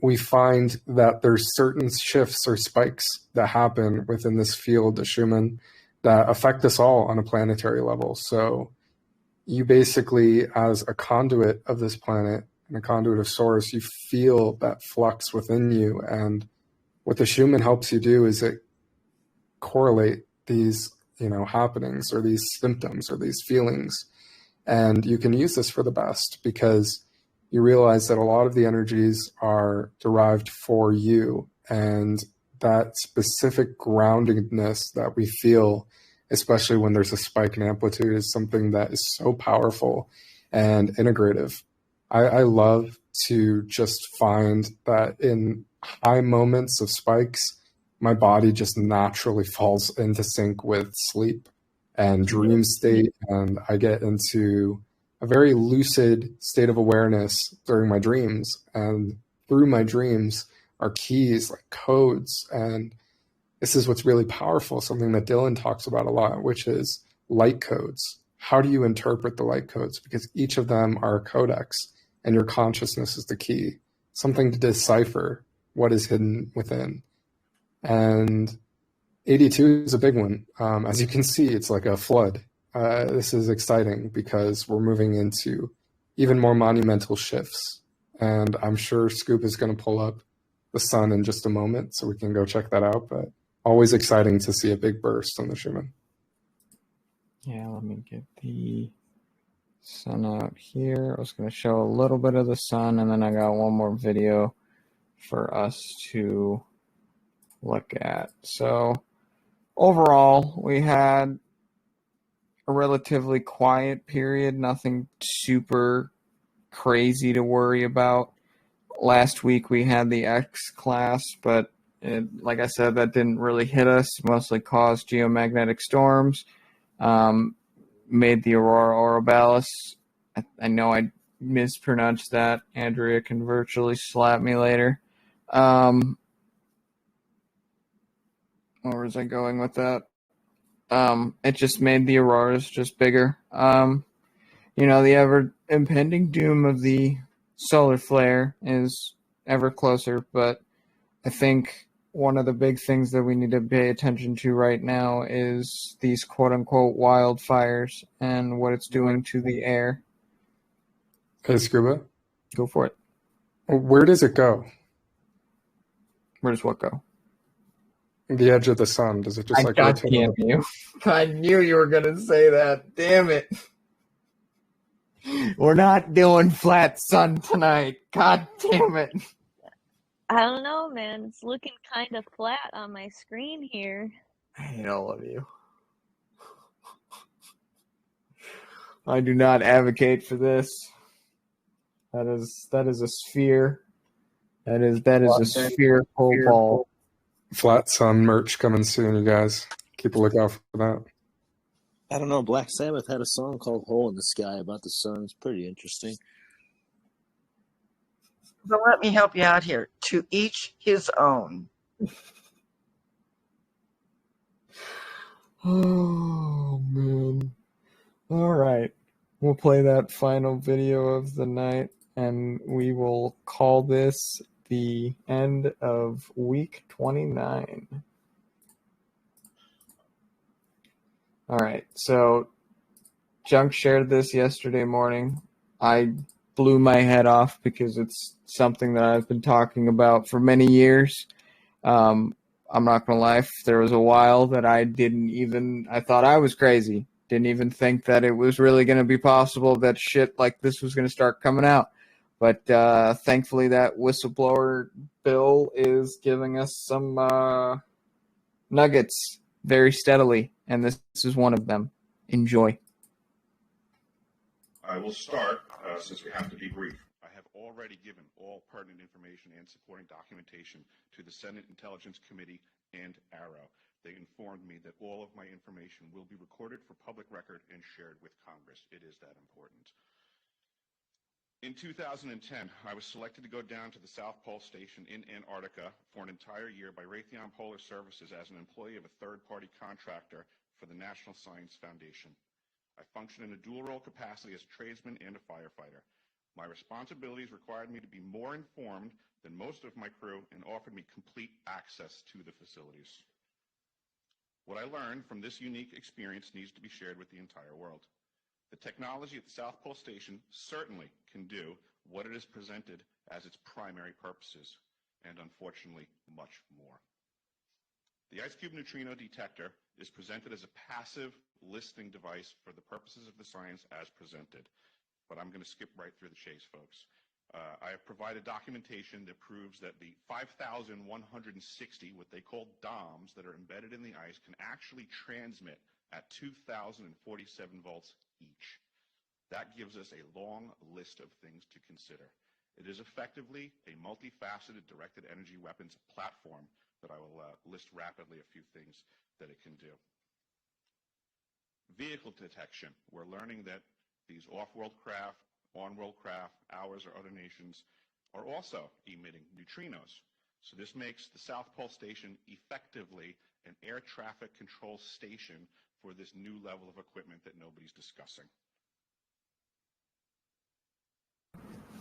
S3: we find that there's certain shifts or spikes that happen within this field of Schumann that affect us all on a planetary level. So you basically, as a conduit of this planet and a conduit of source, you feel that flux within you. And what the Schumann helps you do is it correlate these, happenings or these symptoms or these feelings. And you can use this for the best because you realize that a lot of the energies are derived for you, and that specific groundedness that we feel, especially when there's a spike in amplitude, is something that is so powerful and integrative. I love to just find that in high moments of spikes, my body just naturally falls into sync with sleep and dream state, and I get into a very lucid state of awareness during my dreams. And through my dreams are keys, like codes. And this is what's really powerful, something that Dylan talks about a lot, which is light codes. How do you interpret the light codes? Because each of them are a codex, and your consciousness is the key. something to decipher what is hidden within. And 82 is a big one. As you can see, it's like a flood. This is exciting because we're moving into even more monumental shifts. And I'm sure Scoop is going to pull up the sun in just a moment, so we can go check that out. But always exciting to see a big burst on the Schumann.
S1: Yeah, let me get the sun out here. I was going to show a little bit of the sun, and then I got one more video for us to look at. So overall, we had a relatively quiet period, nothing super crazy to worry about. Last week we had the X class, but like I said, that didn't really hit us. Mostly caused geomagnetic storms. Made the Aurora Orbilis. I know I mispronounced that. Andrea can virtually slap me later. Where was I going with that? It just made the auroras just bigger. The ever impending doom of the solar flare is ever closer, but I think one of the big things that we need to pay attention to right now is these quote-unquote wildfires and what it's doing to the air.
S3: Hey, Scuba.
S1: Go for it.
S3: Where does it go?
S1: Where does what go?
S3: The edge of the sun. Does it just like rotate?
S1: Damn you. I knew you were going to say that. Damn it. We're not doing flat sun tonight. God damn it.
S5: I don't know, man. It's looking kind of flat on my screen here.
S1: I hate all of you. I do not advocate for this. That is a sphere. That is a spherical ball.
S3: Flat sun merch coming soon, you guys. Keep a lookout for that.
S7: I don't know. Black Sabbath had a song called "Hole in the Sky" about the sun. It's pretty interesting.
S4: So let me help you out here. To each his own.
S1: Oh, man. All right. We'll play that final video of the night, and we will call this the end of week 29. All right. So Junk shared this yesterday morning. I blew my head off because it's something that I've been talking about for many years. I'm not going to lie. There was a while that I thought I was crazy. Didn't even think that it was really going to be possible that shit like this was going to start coming out. But thankfully that whistleblower bill is giving us some nuggets very steadily, and this is one of them. Enjoy.
S8: I will start, since we have to be brief. I have already given all pertinent information and supporting documentation to the Senate Intelligence Committee and Arrow. They informed me that all of my information will be recorded for public record and shared with Congress. It is that important. In 2010, I was selected to go down to the South Pole Station in Antarctica for an entire year by Raytheon Polar Services as an employee of a third-party contractor for the National Science Foundation. I function in a dual-role capacity as a tradesman and a firefighter. My responsibilities required me to be more informed than most of my crew and offered me complete access to the facilities. What I learned from this unique experience needs to be shared with the entire world. The technology at the South Pole Station certainly can do what it is presented as its primary purposes, and unfortunately, much more. The ice cube neutrino detector is presented as a passive listening device for the purposes of the science as presented. But I'm going to skip right through the chase, folks. I have provided documentation that proves that the 5,160, what they call DOMs, that are embedded in the ice can actually transmit at 2,047 volts each. That gives us a long list of things to consider. It is effectively a multifaceted directed energy weapons platform that I will list rapidly a few things that it can do. Vehicle detection. We're learning that these off-world craft, on-world craft, ours or other nations, are also emitting neutrinos. So this makes the South Pole Station effectively an air traffic control station for this new level of equipment that nobody's discussing.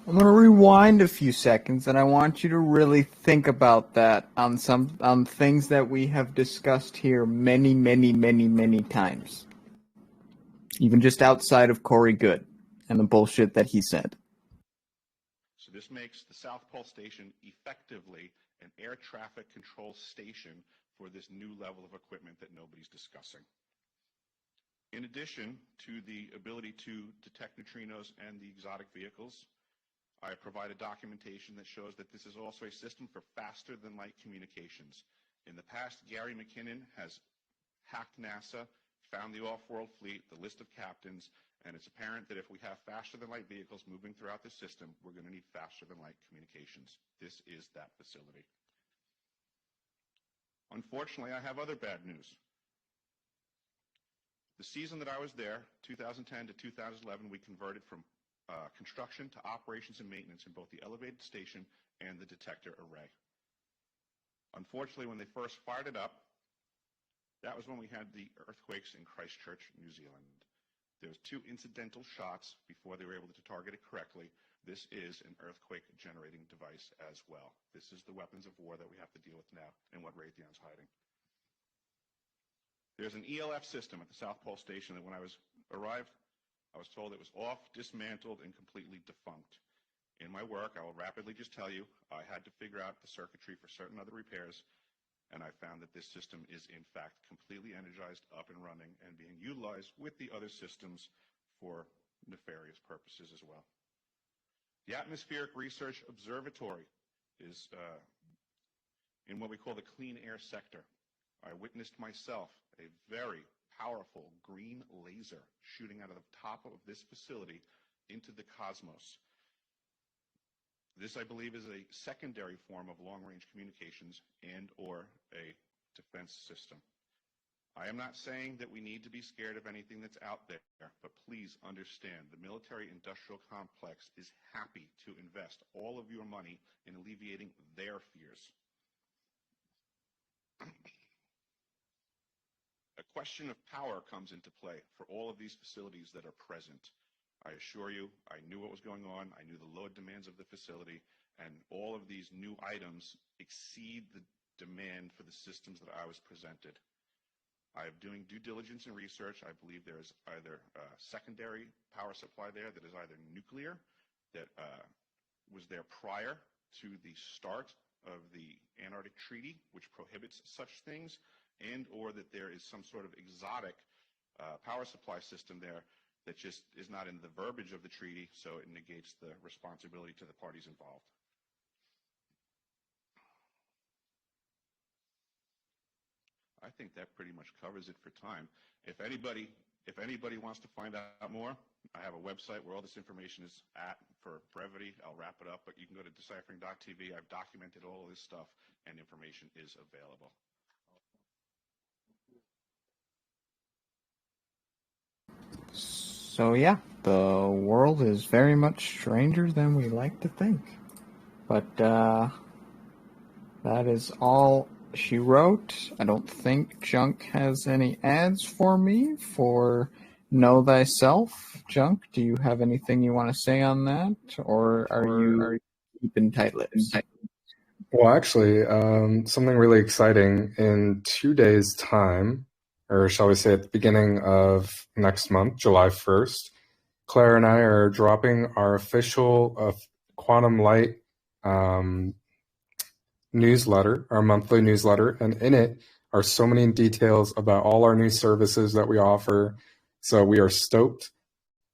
S1: I'm going to rewind a few seconds, and I want you to really think about that on things that we have discussed here many, many, many, many times. Even just outside of Corey Good and the bullshit that he said.
S8: So this makes the South Pole Station effectively an air traffic control station for this new level of equipment that nobody's discussing. In addition to the ability to detect neutrinos and the exotic vehicles, I provided documentation that shows that this is also a system for faster than light communications. In the past, Gary McKinnon has hacked NASA, found the off-world fleet, the list of captains, and it's apparent that if we have faster than light vehicles moving throughout the system, we're going to need faster than light communications. This is that facility. Unfortunately, I have other bad news. The season that I was there, 2010 to 2011, we converted from construction to operations and maintenance in both the elevated station and the detector array. Unfortunately, when they first fired it up, that was when we had the earthquakes in Christchurch, New Zealand. There was 2 incidental shots before they were able to target it correctly. This is an earthquake generating device as well. This is the weapons of war that we have to deal with now and what Raytheon's hiding. There's an ELF system at the South Pole Station that when I arrived, I was told it was off, dismantled, and completely defunct. In my work, I will rapidly just tell you, I had to figure out the circuitry for certain other repairs, and I found that this system is in fact completely energized, up and running, and being utilized with the other systems for nefarious purposes as well. The Atmospheric Research Observatory is in what we call the clean air sector. I witnessed myself a very powerful green laser shooting out of the top of this facility into the cosmos. This, I believe, is a secondary form of long-range communications and or a defense system. I am not saying that we need to be scared of anything that's out there, but please understand the military-industrial complex is happy to invest all of your money in alleviating their fears. A question of power comes into play for all of these facilities that are present. I assure you, I knew what was going on. I knew the load demands of the facility, and all of these new items exceed the demand for the systems that I was presented. I am doing due diligence and research. I believe there is either a secondary power supply there that is either nuclear, that was there prior to the start of the Antarctic Treaty, which prohibits such things, and or that there is some sort of exotic power supply system there that just is not in the verbiage of the treaty, so it negates the responsibility to the parties involved. I think that pretty much covers it for time. If anybody wants to find out more, I have a website where all this information is at. For brevity, I'll wrap it up, but you can go to deciphering.tv. I've documented all of this stuff, and information is available.
S1: So yeah, the world is very much stranger than we like to think. But that is all she wrote. I don't think Junk has any ads for me for Know Thyself. Junk, do you have anything you want to say on that? Or are you keeping tight lips?
S3: Well, actually, something really exciting in 2 days' time, or shall we say at the beginning of next month, July 1st, Claire and I are dropping our official Quantum Light newsletter, our monthly newsletter, and in it are so many details about all our new services that we offer. So we are stoked,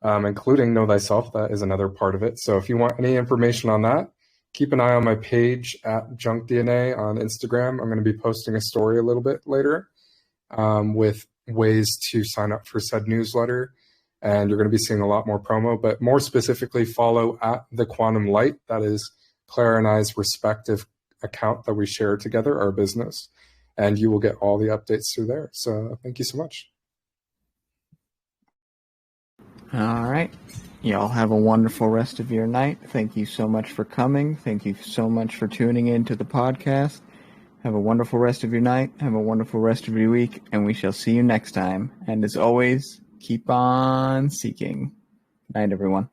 S3: including Know Thyself. That is another part of it. So if you want any information on that, keep an eye on my page at JunkDNA on Instagram. I'm going to be posting a story a little bit later with ways to sign up for said newsletter. And you're going to be seeing a lot more promo, but more specifically, follow at the Quantum Light. That is Claire and I's respective account that we share together, our business, and you will get all the updates through there. So thank you so much.
S1: All right. Y'all have a wonderful rest of your night. Thank you so much for coming. Thank you so much for tuning in to the podcast. Have a wonderful rest of your night. Have a wonderful rest of your week, and we shall see you next time. And as always, keep on seeking. Good night, everyone.